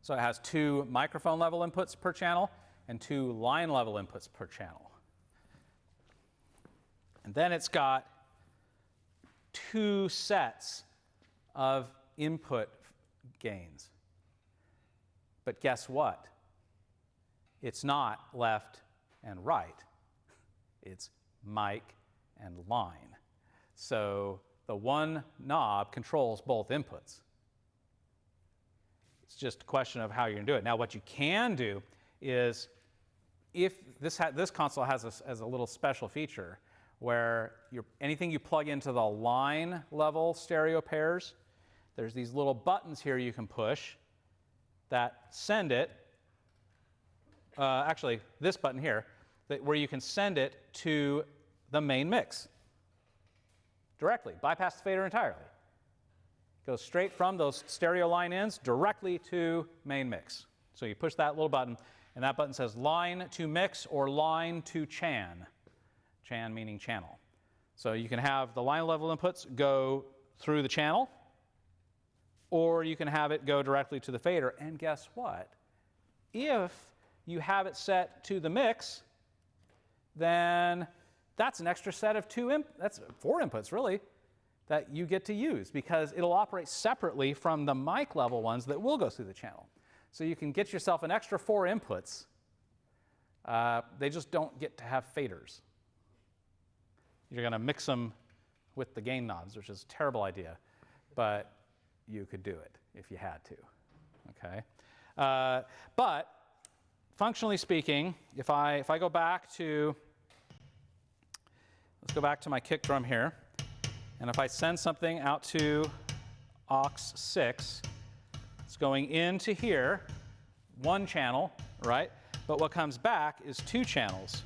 So it has 2 microphone level inputs per channel and 2 line level inputs per channel. And then it's got 2 sets of input gains. But guess what? It's not left and right. It's mic and line. So the 1 knob controls both inputs. It's just a question of how you're going to do it. Now, what you can do is, if this console has a little special feature where anything you plug into the line level stereo pairs, there's these little buttons here you can push that send it. Actually, this button here, where you can send it to the main mix directly, bypass the fader entirely. Goes straight from those stereo line ins directly to main mix. So you push that little button, and that button says line to mix or line to chan. Chan meaning channel. So you can have the line level inputs go through the channel, or you can have it go directly to the fader. And guess what? If you have it set to the mix, then that's an extra set of that's 4 inputs, really, that you get to use, because it'll operate separately from the mic level ones that will go through the channel. So you can get yourself an extra 4 inputs. They just don't get to have faders. You're going to mix them with the gain knobs, which is a terrible idea, but you could do it if you had to, okay? But functionally speaking, if I go back to, let's go back to my kick drum here, and if I send something out to aux 6, it's going into here, one channel, right? But what comes back is two channels.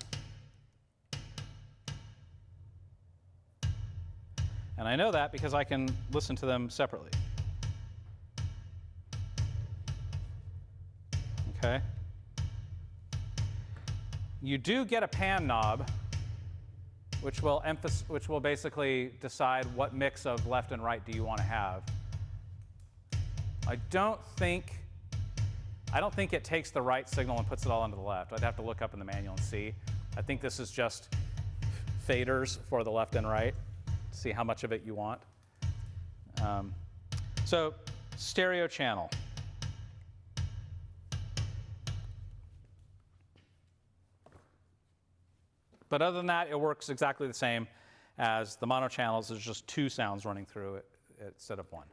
And I know that because I can listen to them separately. Okay? You do get a pan knob, which will basically decide what mix of left and right do you want to have. I don't think it takes the right signal and puts it all into the left. I'd have to look up in the manual and see. I think this is just faders for the left and right. See how much of it you want. So stereo channel. But other than that, it works exactly the same as the mono channels. There's just two sounds running through it instead of one.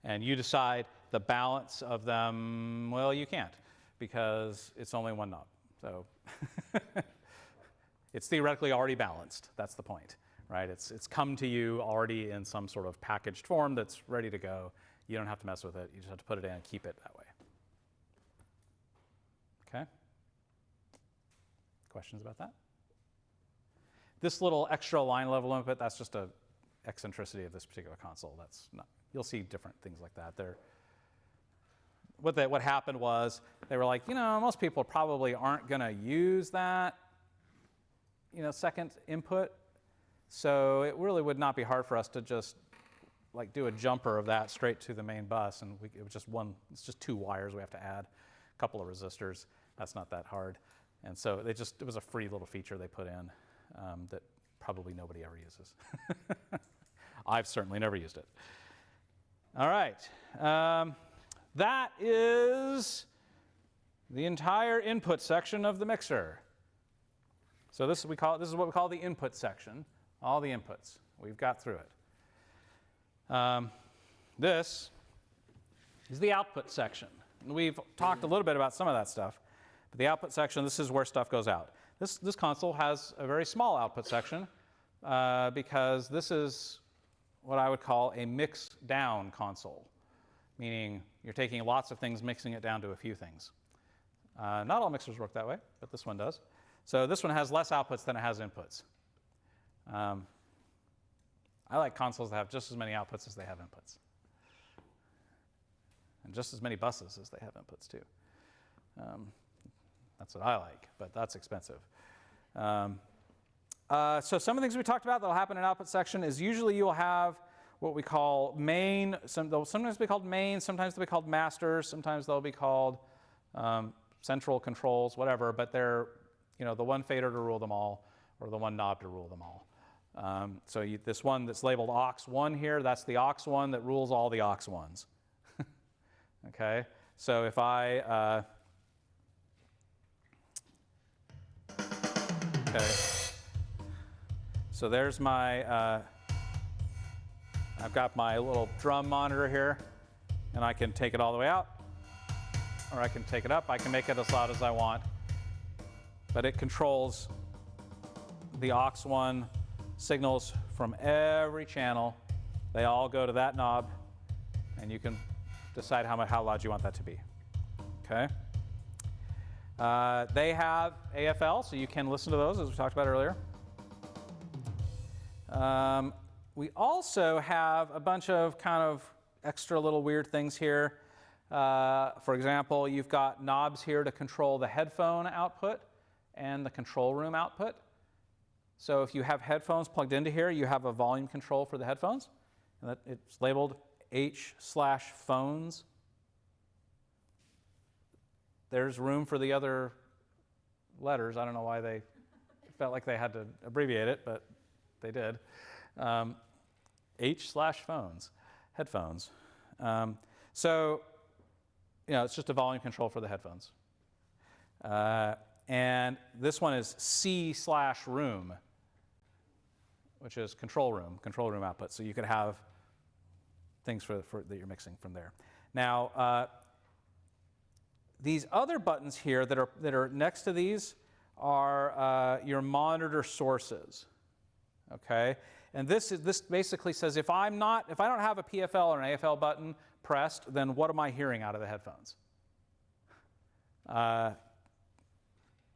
And you decide the balance of them. Well, you can't because it's only one knob. So it's theoretically already balanced. That's the point. Right? It's come to you already in some sort of packaged form that's ready to go. You don't have to mess with it. You just have to put it in and keep it that way. Okay? Questions about that? This little extra line level input, that's just a eccentricity of this particular console. That's not, you'll see different things like that. What happened was they were like, most people probably aren't going to use that, second input. So it really would not be hard for us to just do a jumper of that straight to the main bus, and it was just it's just two wires we have to add, a couple of resistors. That's not that hard. And so it was a free little feature they put in that probably nobody ever uses. I've certainly never used it. All right. That is the entire input section of the mixer. So this is what we call the input section. All the inputs. We've got through it. This is the output section. And we've talked a little bit about some of that stuff. But the output section, this is where stuff goes out. This console has a very small output section because this is what I would call a mix-down console, meaning you're taking lots of things, mixing it down to a few things. Not all mixers work that way, but this one does. So this one has less outputs than it has inputs. I like consoles that have just as many outputs as they have inputs. And just as many buses as they have inputs too. That's what I like, but that's expensive. So some of the things we talked about that will happen in output section is usually you will have what we call main. They'll sometimes be called main, sometimes they'll be called masters, sometimes they'll be called central controls, whatever, but they're the one fader to rule them all or the one knob to rule them all. So this one that's labeled aux1 here, that's the aux1 that rules all the aux1s. Okay, so if I, okay, so there's my, I've got my little drum monitor here, and I can take it all the way out, or I can take it up. I can make it as loud as I want, but it controls the aux1 signals from every channel. They all go to that knob, and you can decide how loud you want that to be. Okay. They have AFL, so you can listen to those, as we talked about earlier. We also have a bunch of kind of extra little weird things here. For example, you've got knobs here to control the headphone output and the control room output. So if you have headphones plugged into here, you have a volume control for the headphones. And it's labeled H/phones. There's room for the other letters. I don't know why they felt like they had to abbreviate it, but they did. H/phones, headphones. So, it's just a volume control for the headphones. And this one is C/room, which is control room output. So you could have things for that you're mixing from there. Now, these other buttons here that are next to these are your monitor sources. Okay, and this basically says if I don't have a PFL or an AFL button pressed, then what am I hearing out of the headphones?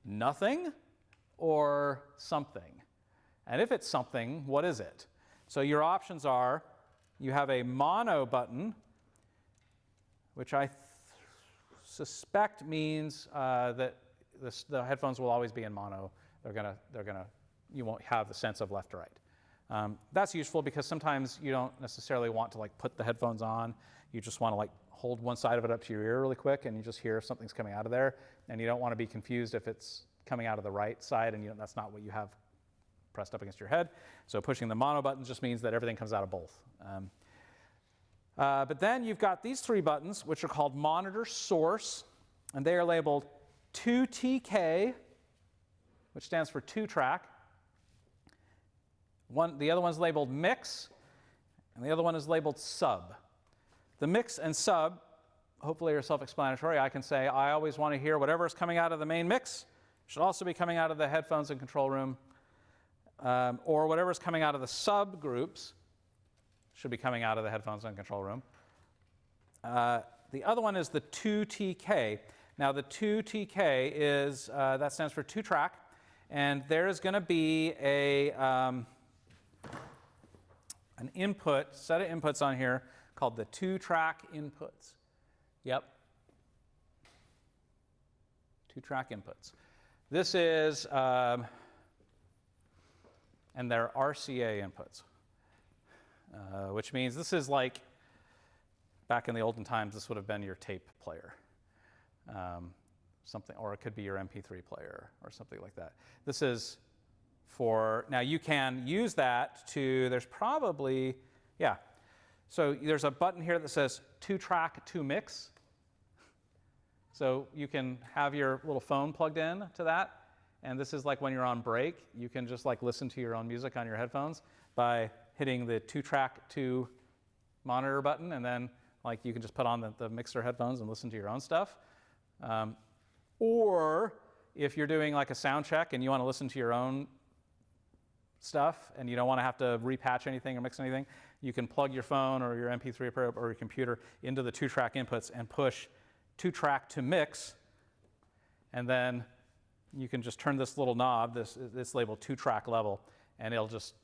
Nothing or something. And if it's something, what is it? So your options are, you have a mono button, which I suspect means that the headphones will always be in mono. You won't have the sense of left to right. That's useful because sometimes you don't necessarily want to like put the headphones on. You just want to like hold one side of it up to your ear really quick, and you just hear if something's coming out of there. And you don't want to be confused if it's coming out of the right side, and that's not what you have pressed up against your head. So pushing the mono button just means that everything comes out of both. But then you've got these three buttons, which are called monitor source, and they are labeled 2TK, which stands for 2-track. The other one's labeled mix, and the other one is labeled sub. The mix and sub, hopefully, are self-explanatory. I can say I always want to hear whatever is coming out of the main mix should also be coming out of the headphones and control room, or whatever is coming out of the subgroups should be coming out of the headphones and control room. The other one is the 2TK. Now, the 2TK is that stands for 2-track, and there is going to be an set of inputs on here called the 2-track inputs. Yep. 2-track inputs. This is, and they're RCA inputs, which means this is like, back in the olden times, this would have been your tape player. Something, or it could be your MP3 player or something like that. This is now you can use that there's probably, so there's a button here that says 2-track, 2-mix. So you can have your little phone plugged in to that, and this is like when you're on break, you can just like listen to your own music on your headphones by hitting the 2-track, 2 monitor button, and then like you can just put on the mixer headphones and listen to your own stuff. Or if you're doing like a sound check and you want to listen to your own stuff and you don't want to have to repatch anything or mix anything, you can plug your phone or your MP3 player or your computer into the 2-track inputs and push 2-track to mix, and then you can just turn this little knob, this labeled 2-track level, and it'll just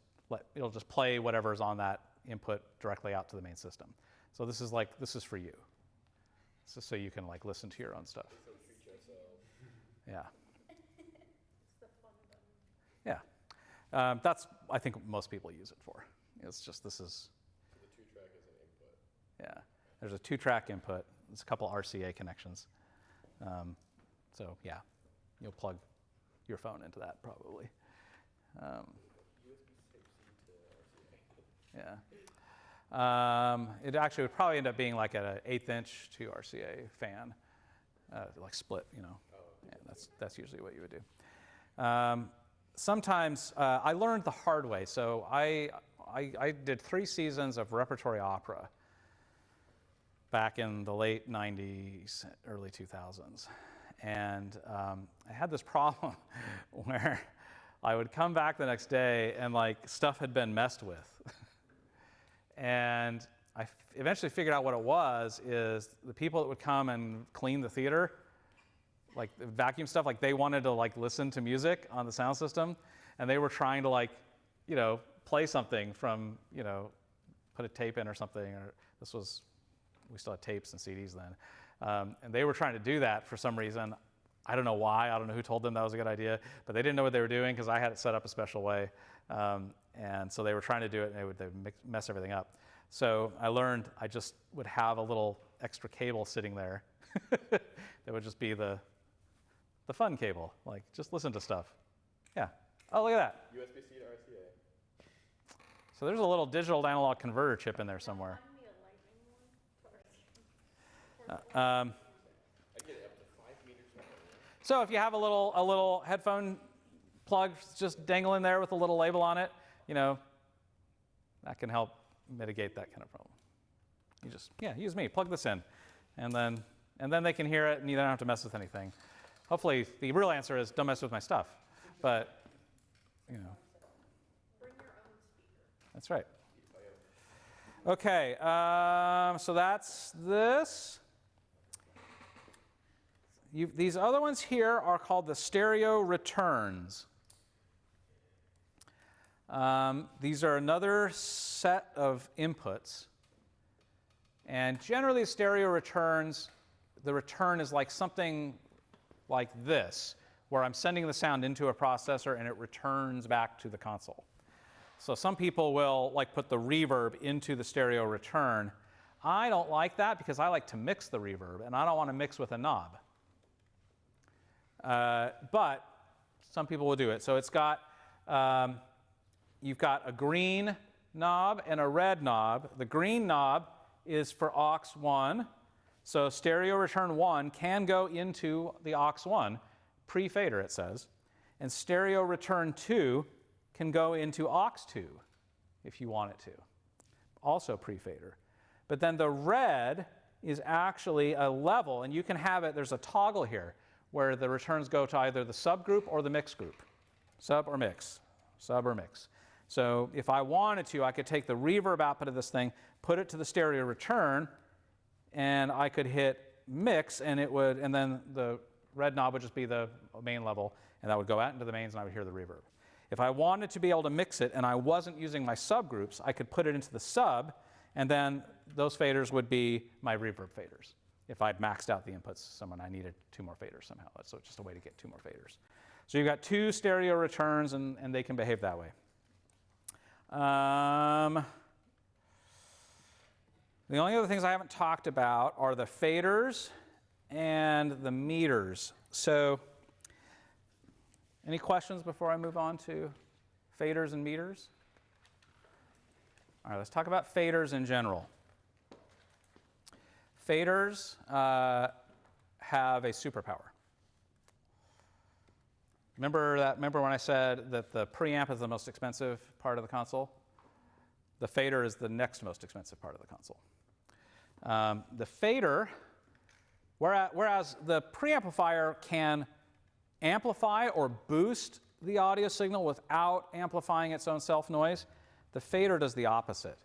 play whatever's on that input directly out to the main system. So this is for you. So you can like listen to your own stuff. Yeah. It's the fun button. Yeah. That's, I think, most people use it for. It's just, this is. So the 2-track is an input. Yeah. There's a 2-track input. There's a couple RCA connections. So yeah, you'll plug your phone into that probably. Yeah. It actually would probably end up being like an 1/8" to RCA fan, like split, you know. Yeah, that's usually what you would do. Sometimes I learned the hard way. So I did 3 seasons of repertory opera back in the late 90s, early 2000s. And I had this problem where I would come back the next day and like stuff had been messed with. And I eventually figured out what it was, is the people that would come and clean the theater, like the vacuum stuff, like they wanted to like listen to music on the sound system, and they were trying to like, you know, play something from, you know, put a tape in or something, or we still had tapes and CDs then. And they were trying to do that for some reason. I don't know why, I don't know who told them that was a good idea, but they didn't know what they were doing because I had it set up a special way. And so they were trying to do it, and they would mess everything up. So I learned I just would have a little extra cable sitting there that would just be the fun cable. Like, just listen to stuff. Yeah. Oh, look at that. USB-C to RCA. So there's a little digital to analog converter chip in there somewhere. Find me a lightning one. I get up to 5 meters away. So if you have a little headphone plug just dangling there with a little label on it, you know, that can help mitigate that kind of problem. You just, use me, plug this in, and then they can hear it, and you don't have to mess with anything. Hopefully, the real answer is don't mess with my stuff, but, Bring your own speaker. that's right. Okay, so that's this. These other ones here are called the stereo returns. These are another set of inputs. And generally, stereo returns, the return is like something like this, where I'm sending the sound into a processor and it returns back to the console. So some people will put the reverb into the stereo return. I don't like that because I like to mix the reverb, and I don't want to mix with a knob. But some people will do it. So it's got, you've got a green knob and a red knob. The green knob is for aux 1. So stereo return 1 can go into the aux 1, pre-fader it says. And stereo return 2 can go into aux 2 if you want it to, also pre-fader. But then the red is actually a level, and you can have it, there's a toggle here where the returns go to either the subgroup or the mix group. Sub or mix, sub or mix. So if I wanted to, I could take the reverb output of this thing, put it to the stereo return, and I could hit mix, and then the red knob would just be the main level, and that would go out into the mains, and I would hear the reverb. If I wanted to be able to mix it and I wasn't using my subgroups, I could put it into the sub, and then those faders would be my reverb faders. If I'd maxed out the inputs, someone I needed 2 more faders somehow. So it's just a way to get 2 more faders. So you've got 2 stereo returns, and they can behave that way. The only other things I haven't talked about are the faders and the meters. So any questions before I move on to faders and meters? All right, let's talk about faders in general. Faders have a superpower. Remember when I said that the preamp is the most expensive part of the console? The fader is the next most expensive part of the console. The fader, whereas the preamplifier can amplify or boost the audio signal without amplifying its own self-noise, the fader does the opposite.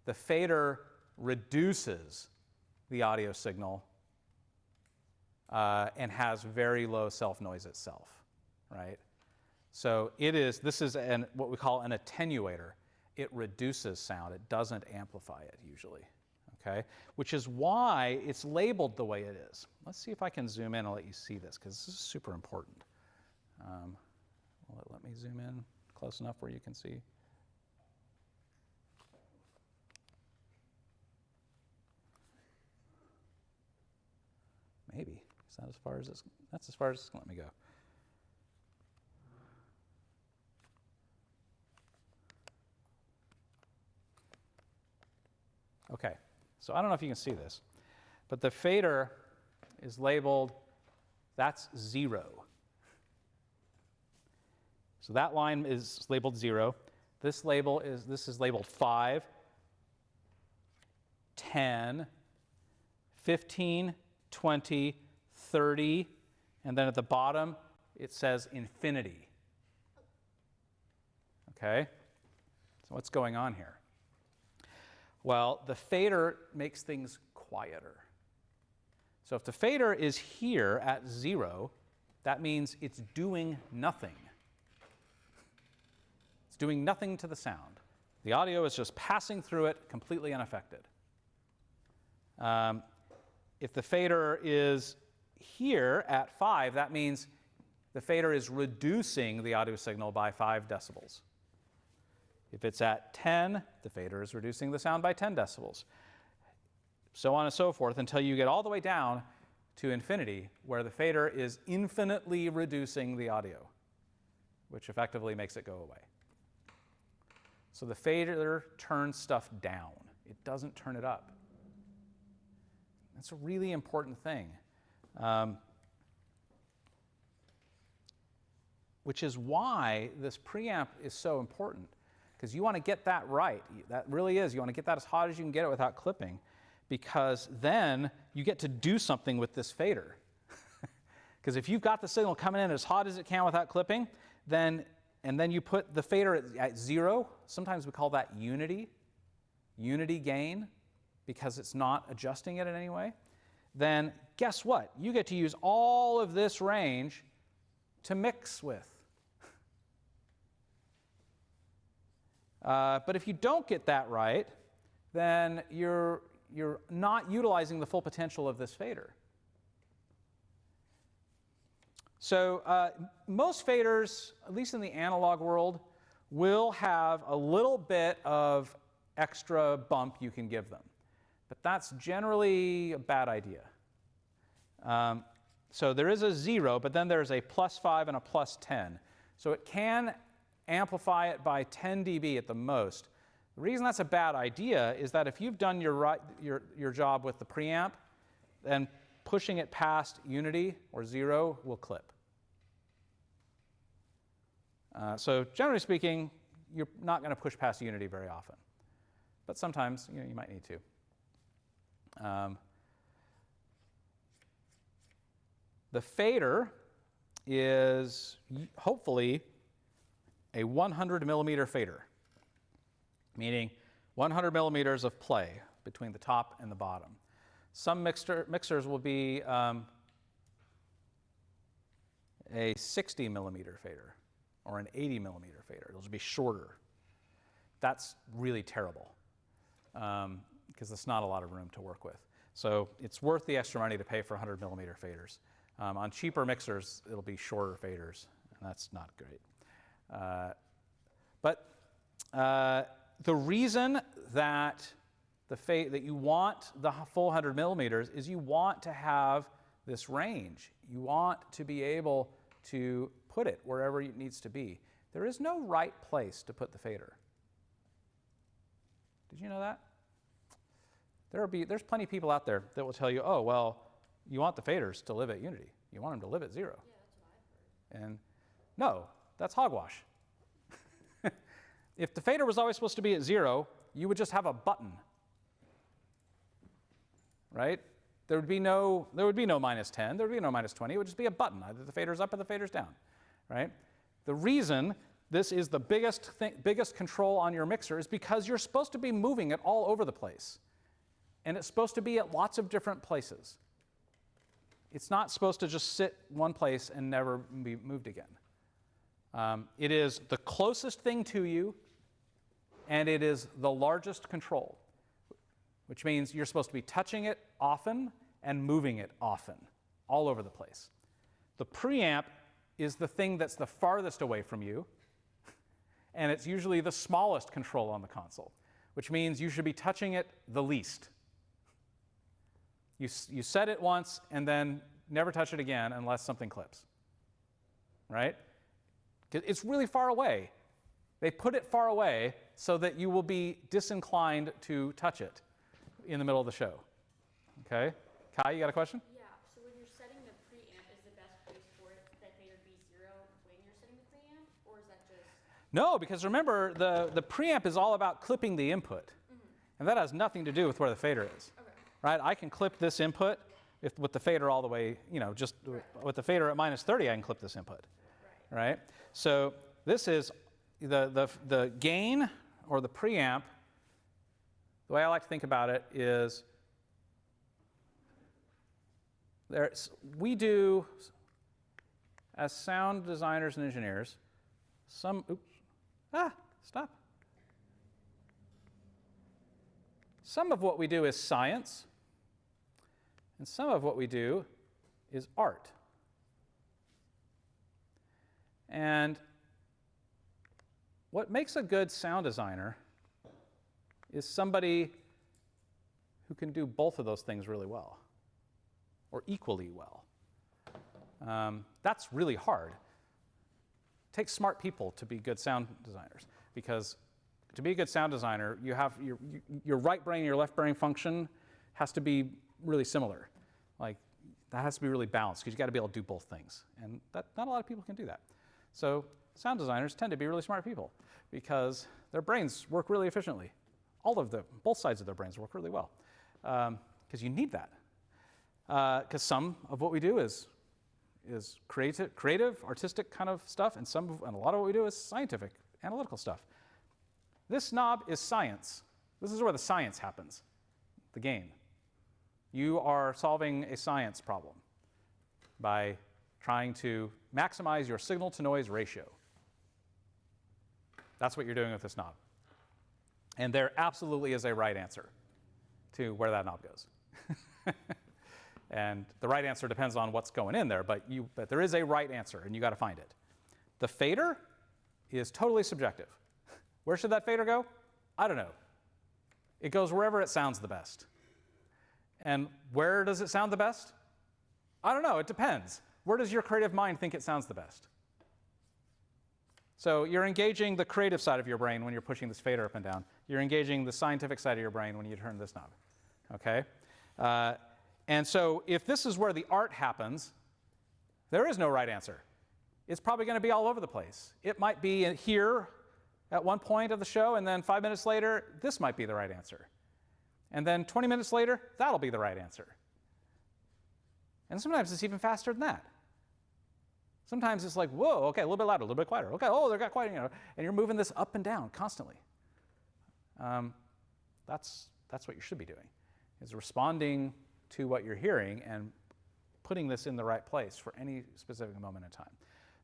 The fader reduces the audio signal and has very low self-noise itself, right? So this is what we call an attenuator. It reduces sound. It doesn't amplify it usually, okay? Which is why it's labeled the way it is. Let's see if I can zoom in and let you see this, because this is super important. Let me zoom in close enough where you can see. Maybe. Is that as far as that's as far as it's going to let me go. Okay, so I don't know if you can see this, but the fader is labeled, that's 0. So that line is labeled 0. This is labeled 5, 10, 15, 20, 30, and then at the bottom it says infinity. Okay? So what's going on here? Well, the fader makes things quieter. So if the fader is here at 0, that means it's doing nothing. It's doing nothing to the sound. The audio is just passing through it completely unaffected. If the fader is here at 5, that means the fader is reducing the audio signal by 5 decibels. If it's at 10, the fader is reducing the sound by 10 decibels. So on and so forth until you get all the way down to infinity, where the fader is infinitely reducing the audio, which effectively makes it go away. So the fader turns stuff down. It doesn't turn it up. That's a really important thing, which is why this preamp is so important. because you want to get that right. That really is. You want to get that as hot as you can get it without clipping, because then you get to do something with this fader. Because if you've got the signal coming in as hot as it can without clipping, and then you put the fader at 0, sometimes we call that unity gain, because it's not adjusting it in any way, then guess what? You get to use all of this range to mix with. But if you don't get that right, then you're not utilizing the full potential of this fader. So most faders, at least in the analog world, will have a little bit of extra bump you can give them. But that's generally a bad idea. So there is a 0, but then there's a +5 and a +10. So it can amplify it by 10 dB at the most. The reason that's a bad idea is that if you've done your job with the preamp, then pushing it past unity or 0 will clip. So generally speaking, you're not going to push past unity very often. But sometimes you might need to. The fader is hopefully a 100 millimeter fader, meaning 100 millimeters of play between the top and the bottom. Some mixers will be a 60 millimeter fader or an 80 millimeter fader. It'll be shorter. That's really terrible because there's not a lot of room to work with. So it's worth the extra money to pay for 100 millimeter faders. On cheaper mixers, it'll be shorter faders, and that's not great. But the reason that that you want the full 100 millimeters is you want to have this range. You want to be able to put it wherever it needs to be. There is no right place to put the fader. Did you know that? There's plenty of people out there that will tell you, oh, well, you want the faders to live at unity. You want them to live at 0. Yeah, that's what I've heard. And no, that's hogwash. If the fader was always supposed to be at 0, you would just have a button, right? There would be no -10, there would be no -20, it would just be a button. Either the fader's up or the fader's down, right? The reason this is the biggest control on your mixer is because you're supposed to be moving it all over the place. And it's supposed to be at lots of different places. It's not supposed to just sit one place and never be moved again. It is the closest thing to you, and it is the largest control, which means you're supposed to be touching it often and moving it often, all over the place. The preamp is the thing that's the farthest away from you, and it's usually the smallest control on the console, which means you should be touching it the least. You set it once and then never touch it again unless something clips, right? It's really far away. They put it far away so that you will be disinclined to touch it in the middle of the show. Okay? Kai, you got a question? Yeah, so when you're setting the preamp, is the best place for it that fader be 0 when you're setting the preamp, or is that just... No, because remember, the preamp is all about clipping the input. And that has nothing to do with where the fader is. Okay. Right? I can clip this input with the fader all the way, just with the fader at -30, I can clip this input. Right? So this is the gain or the preamp. The way I like to think about it is we do, as sound designers and engineers, stop. Some of what we do is science, and some of what we do is art. And what makes a good sound designer is somebody who can do both of those things really well, or equally well. That's really hard. It takes smart people to be good sound designers, because to be a good sound designer, you have your right brain and your left brain function has to be really similar. Like, that has to be really balanced, because you got to be able to do both things. And not a lot of people can do that. So sound designers tend to be really smart people because their brains work really efficiently. Both sides of their brains work really well because you need that. Because some of what we do is creative, artistic kind of stuff, and a lot of what we do is scientific, analytical stuff. This knob is science. This is where the science happens, the game. You are solving a science problem by trying to maximize your signal-to-noise ratio. That's what you're doing with this knob. And there absolutely is a right answer to where that knob goes. And the right answer depends on what's going in there, but there is a right answer, and you got to find it. The fader is totally subjective. Where should that fader go? I don't know. It goes wherever it sounds the best. And where does it sound the best? I don't know. It depends. Where does your creative mind think it sounds the best? So you're engaging the creative side of your brain when you're pushing this fader up and down. You're engaging the scientific side of your brain when you turn this knob. Okay? And so if this is where the art happens, there is no right answer. It's probably going to be all over the place. It might be here at one point of the show, and then 5 minutes later, this might be the right answer. And then 20 minutes later, that'll be the right answer. And sometimes it's even faster than that. Sometimes it's like, whoa, okay, a little bit louder, a little bit quieter. Okay, oh, they got quiet, and you're moving this up and down constantly. That's what you should be doing, is responding to what you're hearing and putting this in the right place for any specific moment in time.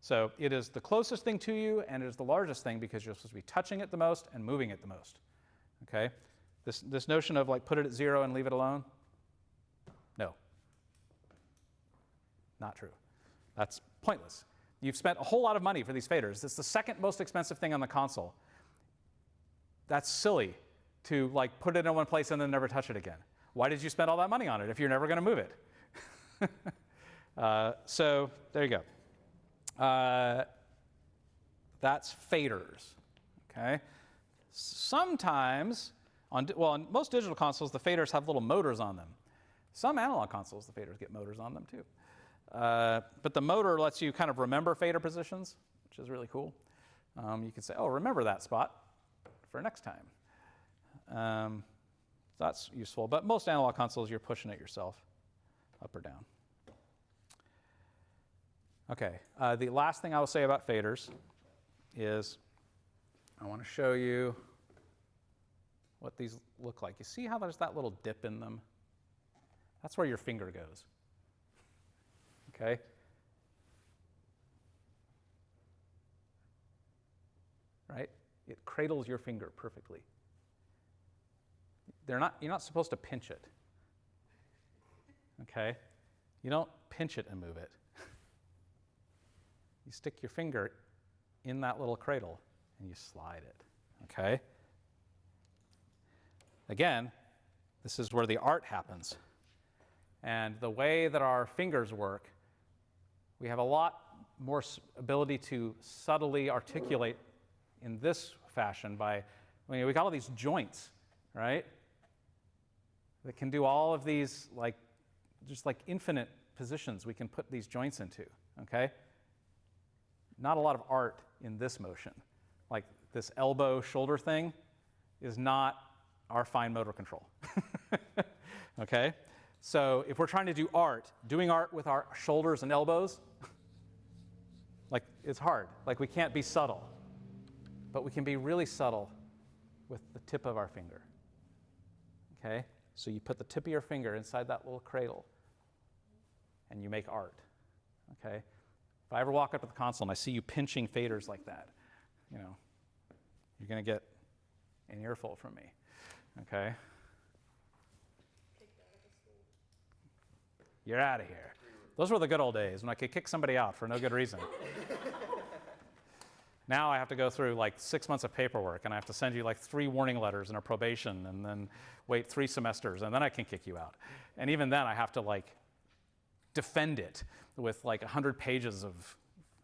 So it is the closest thing to you, and it is the largest thing because you're supposed to be touching it the most and moving it the most. Okay? This notion of like put it at 0 and leave it alone, no. Not true. That's pointless. You've spent a whole lot of money for these faders. It's the second most expensive thing on the console. That's silly to like put it in one place and then never touch it again. Why did you spend all that money on it if you're never going to move it? So there you go. That's faders. Okay. Sometimes, on most digital consoles, the faders have little motors on them. Some analog consoles, the faders get motors on them too. But the motor lets you kind of remember fader positions, which is really cool. You can say, oh, remember that spot for next time. That's useful. But most analog consoles, you're pushing it yourself, up or down. Okay, the last thing I will say about faders is I want to show you what these look like. You see how there's that little dip in them? That's where your finger goes. Okay? Right? It cradles your finger perfectly. You're not supposed to pinch it. Okay? You don't pinch it and move it. You stick your finger in that little cradle and you slide it. Okay? Again, this is where the art happens. And the way that our fingers work, we have a lot more ability to subtly articulate in this fashion we got all these joints, right? That can do all of these, just like infinite positions we can put these joints into, okay? Not a lot of art in this motion. Like this elbow shoulder thing is not our fine motor control, okay? So if we're trying to do art, doing art with our shoulders and elbows, it's hard. We can't be subtle. But we can be really subtle with the tip of our finger. Okay? So you put the tip of your finger inside that little cradle and you make art. Okay? If I ever walk up to the console and I see you pinching faders like that, you're going to get an earful from me. Okay? You're out of here. Those were the good old days when I could kick somebody out for no good reason. Now I have to go through 6 months of paperwork, and I have to send you 3 warning letters and a probation, and then wait 3 semesters, and then I can kick you out. And even then I have to defend it with 100 pages of,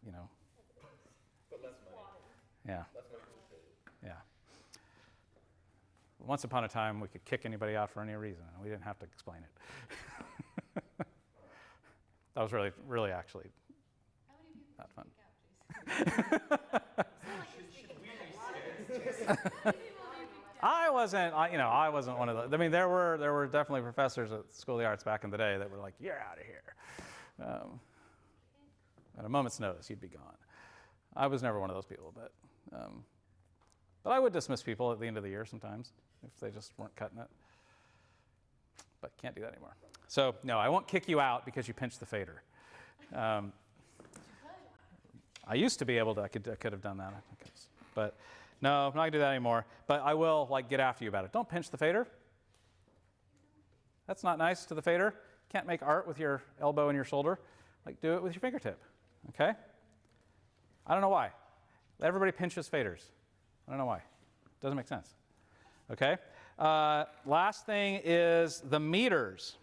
But less money. Yeah. Less money for the city. Yeah. Once upon a time, we could kick anybody out for any reason, and we didn't have to explain it. That was really, really actually How many people not fun. kick out, I wasn't one of those. I mean, there were definitely professors at School of the Arts back in the day that were like, "You're out of here." At a moment's notice, you'd be gone. I was never one of those people, but I would dismiss people at the end of the year sometimes if they just weren't cutting it. But can't do that anymore. So no, I won't kick you out because you pinched the fader. I used to be able to. I could have done that, but no, I'm not gonna do that anymore. But I will get after you about it. Don't pinch the fader. That's not nice to the fader. Can't make art with your elbow and your shoulder. Do it with your fingertip. Okay? I don't know why. Everybody pinches faders. I don't know why. Doesn't make sense. Okay? Last thing is the meters.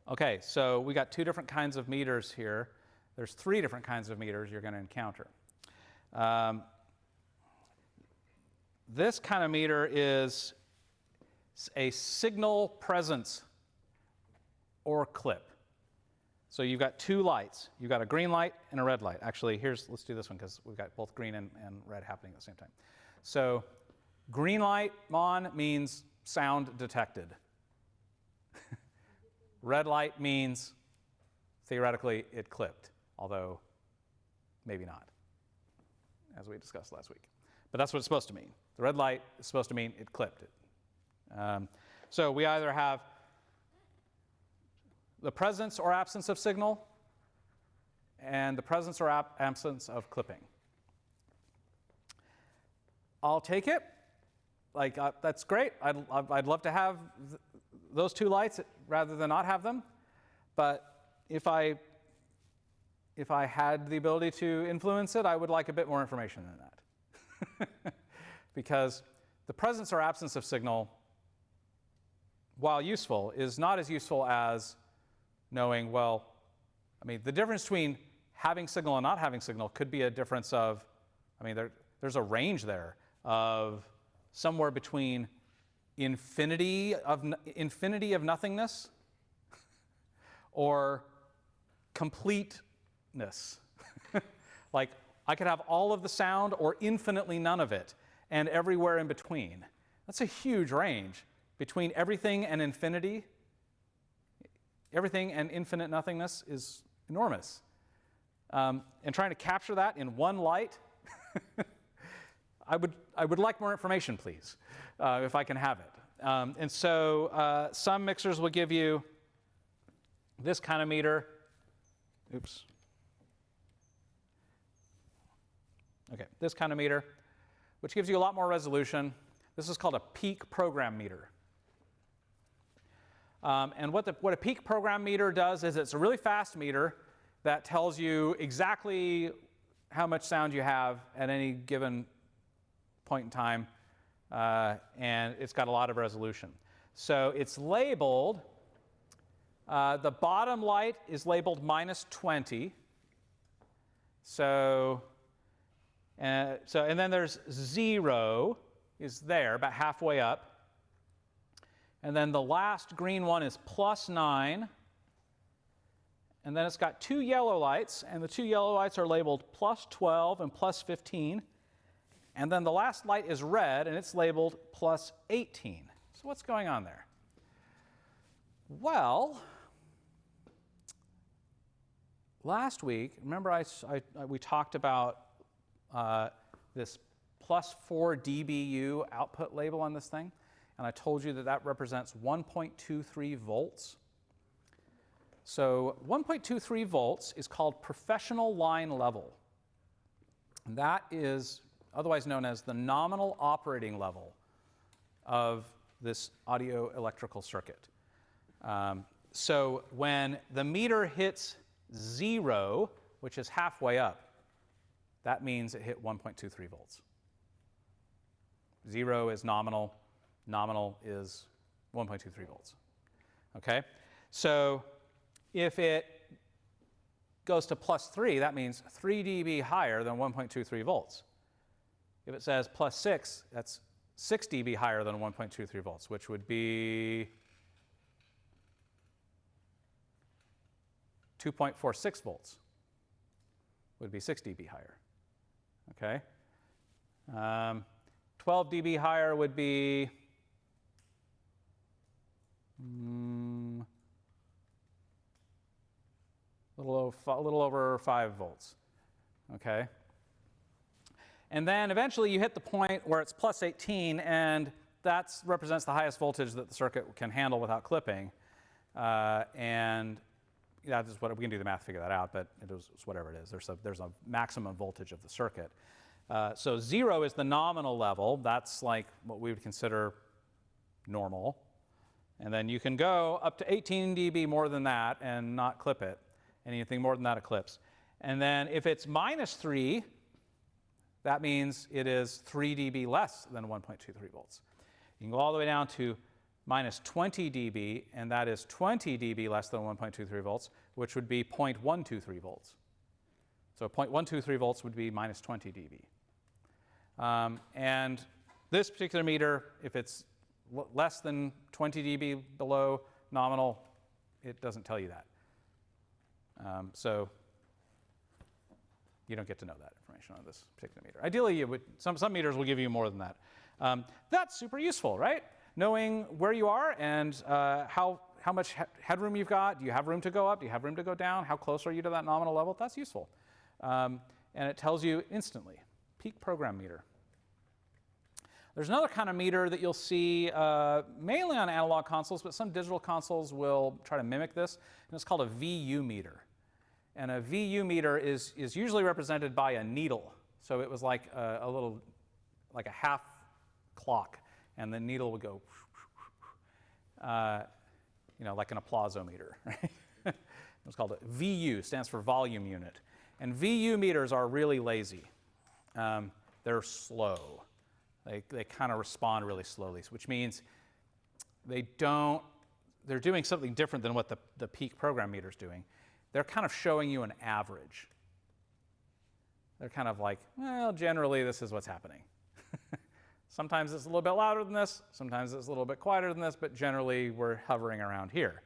Okay, so we got 2 different kinds of meters here. There's 3 different kinds of meters you're going to encounter. This kind of meter is a signal presence or clip. So you've got 2 lights. You've got a green light and a red light. Actually, let's do this one because we've got both green and red happening at the same time. So green light on means sound detected. Red light means theoretically it clipped, although maybe not, as we discussed last week. But that's what it's supposed to mean. The red light is supposed to mean it clipped it. So we either have the presence or absence of signal and the presence or absence of clipping. I'll take it. That's great. I'd love to have those 2 lights rather than not have them. But if I had the ability to influence it, I would like a bit more information than that. Because the presence or absence of signal, while useful, is not as useful as knowing, the difference between having signal and not having signal could be a difference of, there's a range there of somewhere between infinity of nothingness or completeness. I could have all of the sound or infinitely none of it, and everywhere in between. That's a huge range between everything and infinity. Everything and infinite nothingness is enormous. And trying to capture that in one light, I would like more information, please, if I can have it. And so some mixers will give you this kind of meter. Oops. Okay, this kind of meter, which gives you a lot more resolution. This is called a peak program meter. And what a peak program meter does is it's a really fast meter that tells you exactly how much sound you have at any given point in time, and it's got a lot of resolution. So it's labeled, the bottom light is labeled -20. And then there's 0 is there, about halfway up. And then the last green one is +9. And then it's got 2 yellow lights, and the 2 yellow lights are labeled +12 and +15. And then the last light is red, and it's labeled +18. So what's going on there? Well, last week, remember we talked about this +4 dBu output label on this thing? And I told you that represents 1.23 volts. So 1.23 volts is called professional line level. And that is otherwise known as the nominal operating level of this audio electrical circuit. So when the meter hits 0, which is halfway up, that means it hit 1.23 volts. 0 is nominal. Nominal is 1.23 volts. Okay? So if it goes to +3, that means 3 dB higher than 1.23 volts. If it says +6, that's 6 dB higher than 1.23 volts, which would be 2.46 volts. would be 6 dB higher. Okay? 12 dB higher would be a little over 5 volts. Okay? And then eventually you hit the point where it's plus 18, and that represents the highest voltage that the circuit can handle without clipping. And that is what we can do the math to figure that out, but it's whatever it is. There's a maximum voltage of the circuit. So 0 is the nominal level. That's like what we would consider normal. And then you can go up to 18 dB more than that and not clip it. Anything more than that, it clips. And then if it's minus 3, that means it is 3 dB less than 1.23 volts. You can go all the way down to minus 20 dB, and that is 20 dB less than 1.23 volts, which would be 0.123 volts. So 0.123 volts would be minus 20 dB. And this particular meter, if it's less than 20 dB below nominal, it doesn't tell you that. So you don't get to know that information on this particular meter. Ideally, you would, some meters will give you more than that. That's super useful, right? Knowing where you are and how much headroom you've got. Do you have room to go up? Do you have room to go down? How close are you to that nominal level? That's useful. And it tells you instantly. Peak program meter. There's another kind of meter that you'll see mainly on analog consoles, but some digital consoles will try to mimic this, and it's called a VU meter. And a VU meter is usually represented by a needle. So it was like a little, like a half clock, and the needle would go, like an applausometer, right? It was called a VU, stands for volume unit. And VU meters are really lazy. They're slow. They kind of respond really slowly, which means they're doing something different than what the peak program meter is doing. They're kind of showing you an average. They're kind of like, well, generally this is what's happening. Sometimes it's a little bit louder than this, sometimes it's a little bit quieter than this, but generally we're hovering around here.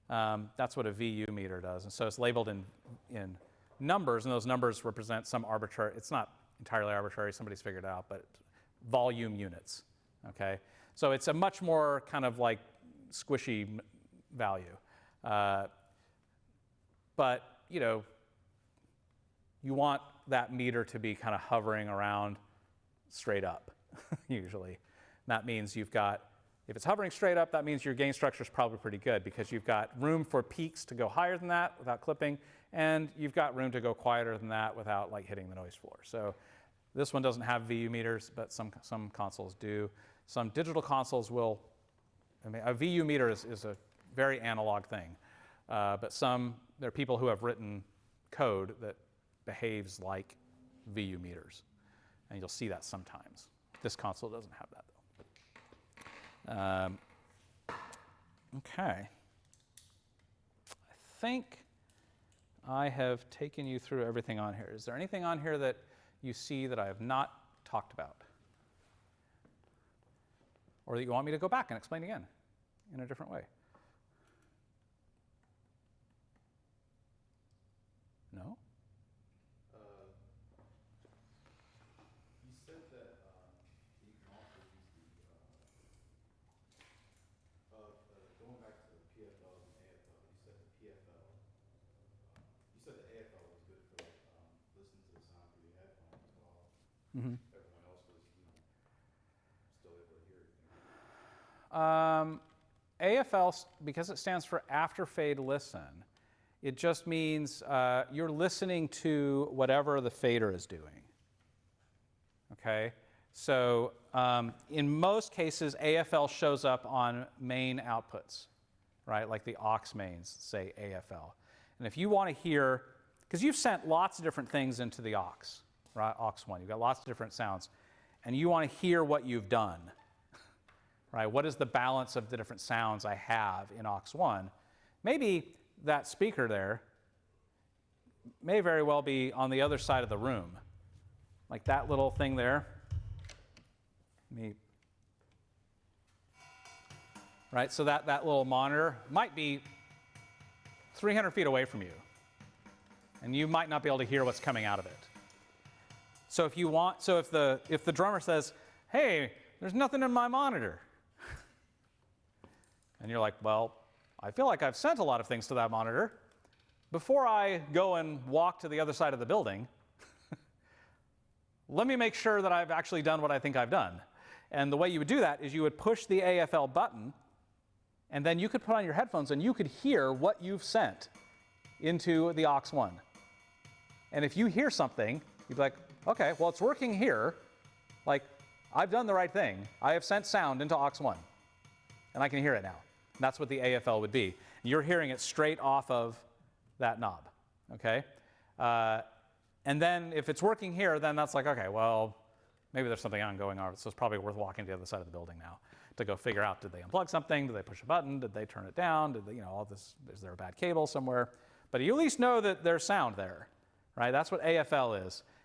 That's what a VU meter does. And so it's labeled in numbers, and those numbers represent some arbitrary, it's not entirely arbitrary, somebody's figured it out, but volume units, okay? So it's a much more kind of like squishy value. But, you want that meter to be kind of hovering around straight up, usually. That means you've got, if it's hovering straight up, that means your gain structure is probably pretty good because you've got room for peaks to go higher than that without clipping, and you've got room to go quieter than that without like hitting the noise floor. So this one doesn't have VU meters, but some consoles do. Some digital consoles will, a VU meter is a very analog thing, but there are people who have written code that behaves like VU meters, and you'll see that sometimes. This console doesn't have that, though. Okay. I think I have taken you through everything on here. Is there anything on here that you see that I have not talked about? Or that you want me to go back and explain again in a different way? No? You said that you can also use going back to the PFL and AFL, you said the PFL, you said the AFL was good for listening to the sound through your headphones while everyone else was, still able to hear it. AFL, because it stands for after fade listen, it just means you're listening to whatever the fader is doing. Okay? So in most cases, AFL shows up on main outputs, right? Like the aux mains say AFL. And if you want to hear, because you've sent lots of different things into the aux, right? aux1, you've got lots of different sounds, and you want to hear what you've done, right? What is the balance of the different sounds I have in aux1? Maybe that speaker there may very well be on the other side of the room. Like that little thing there. Right, so that little monitor might be 300 feet away from you. and you might not be able to hear what's coming out of it. So if the drummer says, "Hey, there's nothing in my monitor," and you're like, "Well, I feel like I've sent a lot of things to that monitor. Before I go and walk to the other side of the building, let me make sure that I've actually done what I think I've done." And the way you would do that is you would push the AFL button, and then you could put on your headphones and you could hear what you've sent into the aux1. And if you hear something, you'd be like, "Okay, well, it's working here. Like, I've done the right thing. I have sent sound into aux1, and I can hear it now." And that's what the AFL would be. You're hearing it straight off of that knob, okay? And then if it's working here, then that's like, okay, well, maybe there's something going on, so it's probably worth walking to the other side of the building now to go figure out, did they unplug something? Did they push a button? Did they turn it down? Did they, all this, is there a bad cable somewhere? But you at least know that there's sound there, right? That's what AFL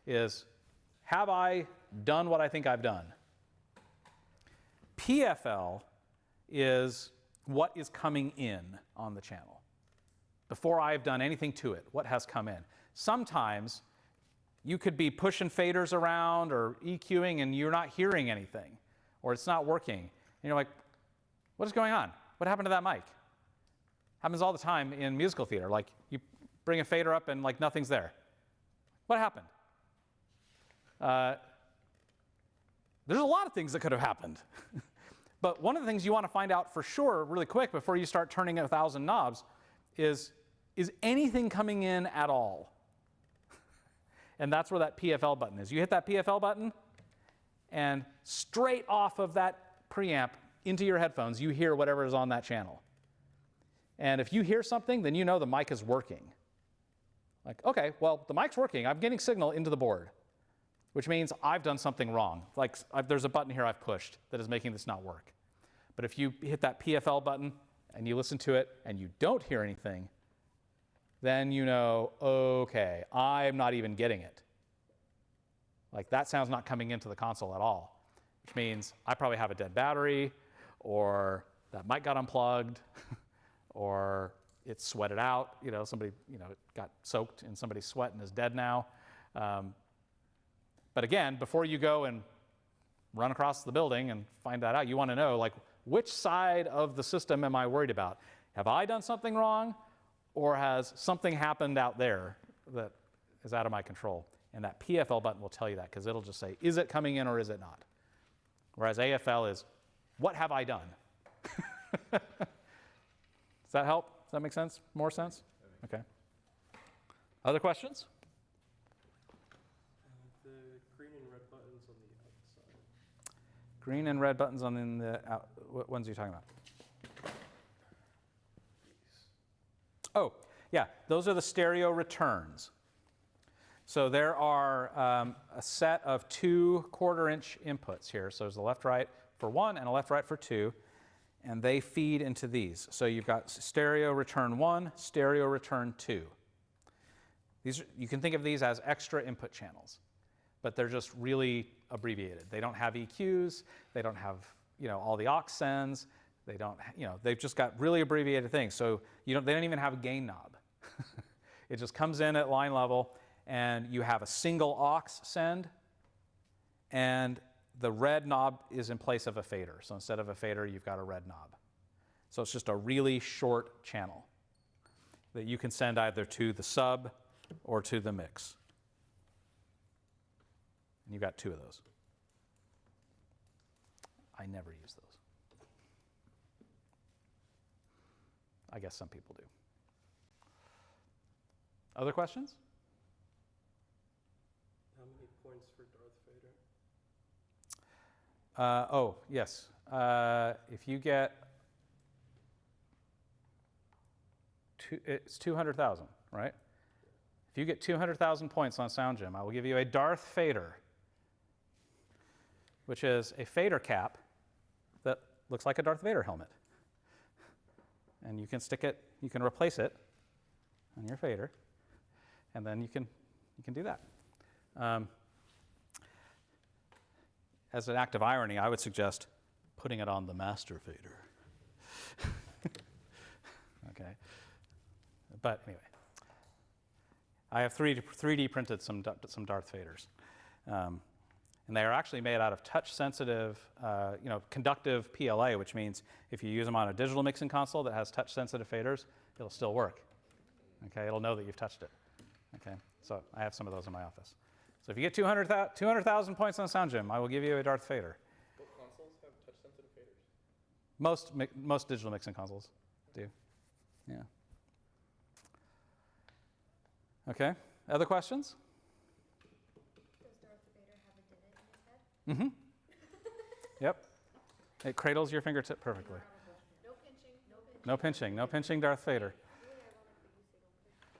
is have I done what I think I've done? PFL is what is coming in on the channel. Before I've done anything to it, what has come in. Sometimes you could be pushing faders around or EQing and you're not hearing anything, or it's not working. And you're like, what is going on? What happened to that mic? Happens all the time in musical theater. Like, you bring a fader up and like nothing's there. What happened? There's a lot of things that could have happened. But one of the things you want to find out for sure really quick before you start turning 1,000 knobs is anything coming in at all? And that's where that PFL button is. You hit that PFL button, and straight off of that preamp into your headphones, you hear whatever is on that channel. And if you hear something, then you know the mic is working. Like, okay, well, the mic's working. I'm getting signal into the board, which means I've done something wrong. Like, there's a button here I've pushed that is making this not work. But if you hit that PFL button and you listen to it and you don't hear anything, then you know, okay, I'm not even getting it. Like, that sound's not coming into the console at all, which means I probably have a dead battery, or that mic got unplugged, or it sweated out. Somebody, it got soaked in somebody's sweat and is dead now. But again, before you go and run across the building and find that out, you want to know, like, which side of the system am I worried about? Have I done something wrong, or has something happened out there that is out of my control? And that PFL button will tell you that, because it'll just say, is it coming in or is it not? Whereas AFL is, what have I done? Does that help? Does that make sense? More sense? Okay. Other questions? The green and red buttons on the outside. Green and red buttons on the out. What ones are you talking about? Oh, yeah, those are the stereo returns. So there are a set of 2 1/4-inch inputs here. So there's a left-right for 1 and a left-right for 2, and they feed into these. So you've got stereo return 1, stereo return 2. You can think of these as extra input channels, but they're just really abbreviated. They don't have EQs. They don't have all the aux sends. They don't, they've just got really abbreviated things. So they don't even have a gain knob. It just comes in at line level, and you have a single aux send, and the red knob is in place of a fader. So instead of a fader, you've got a red knob. So it's just a really short channel that you can send either to the sub or to the mix. And you've got 2 of those. I never use those. I guess some people do. Other questions? How many points for Darth Vader? Oh, yes. If you get, it's 200,000, right? If you get 200,000 points on Sound Gym, I will give you a Darth Fader, which is a fader cap that looks like a Darth Vader helmet. And you can you can replace it on your fader, and then you can do that. As an act of irony, I would suggest putting it on the master fader. Okay. But anyway. I have 3D printed some Darth Vaders. And they are actually made out of touch-sensitive, conductive PLA, which means if you use them on a digital mixing console that has touch-sensitive faders, it'll still work. Okay, it'll know that you've touched it. Okay, so I have some of those in my office. So if you get 200,000 points on Sound Gym, I will give you a Darth Vader. What consoles have touch-sensitive faders? Most digital mixing consoles do. Yeah. Okay. Other questions? Does Darth Vader have a divot in his head? Yep. It cradles your fingertip perfectly. No pinching, no pinching. No pinching. No pinching Darth Vader.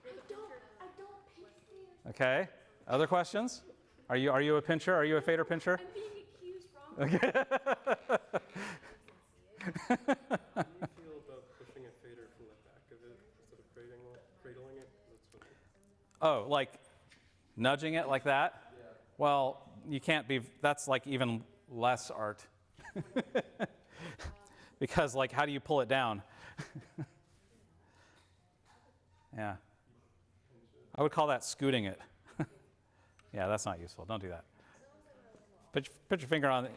I don't pinch faders. Okay. Other questions? Are you a pincher? Are you a fader pincher? I'm being accused wrongly. Okay. How do you feel about pushing a fader from the back of it instead of cradling it? That's what Oh, like nudging it like that? yeah. Well, you can't be, that's like even less art. Because like, how do you pull it down? Yeah. I would call that scooting it. Yeah, that's not useful. Don't do that. Put your finger on,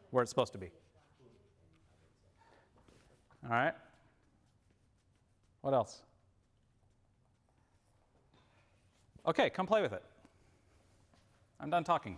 where it's supposed to be. All right. What else? Okay, come play with it. I'm done talking.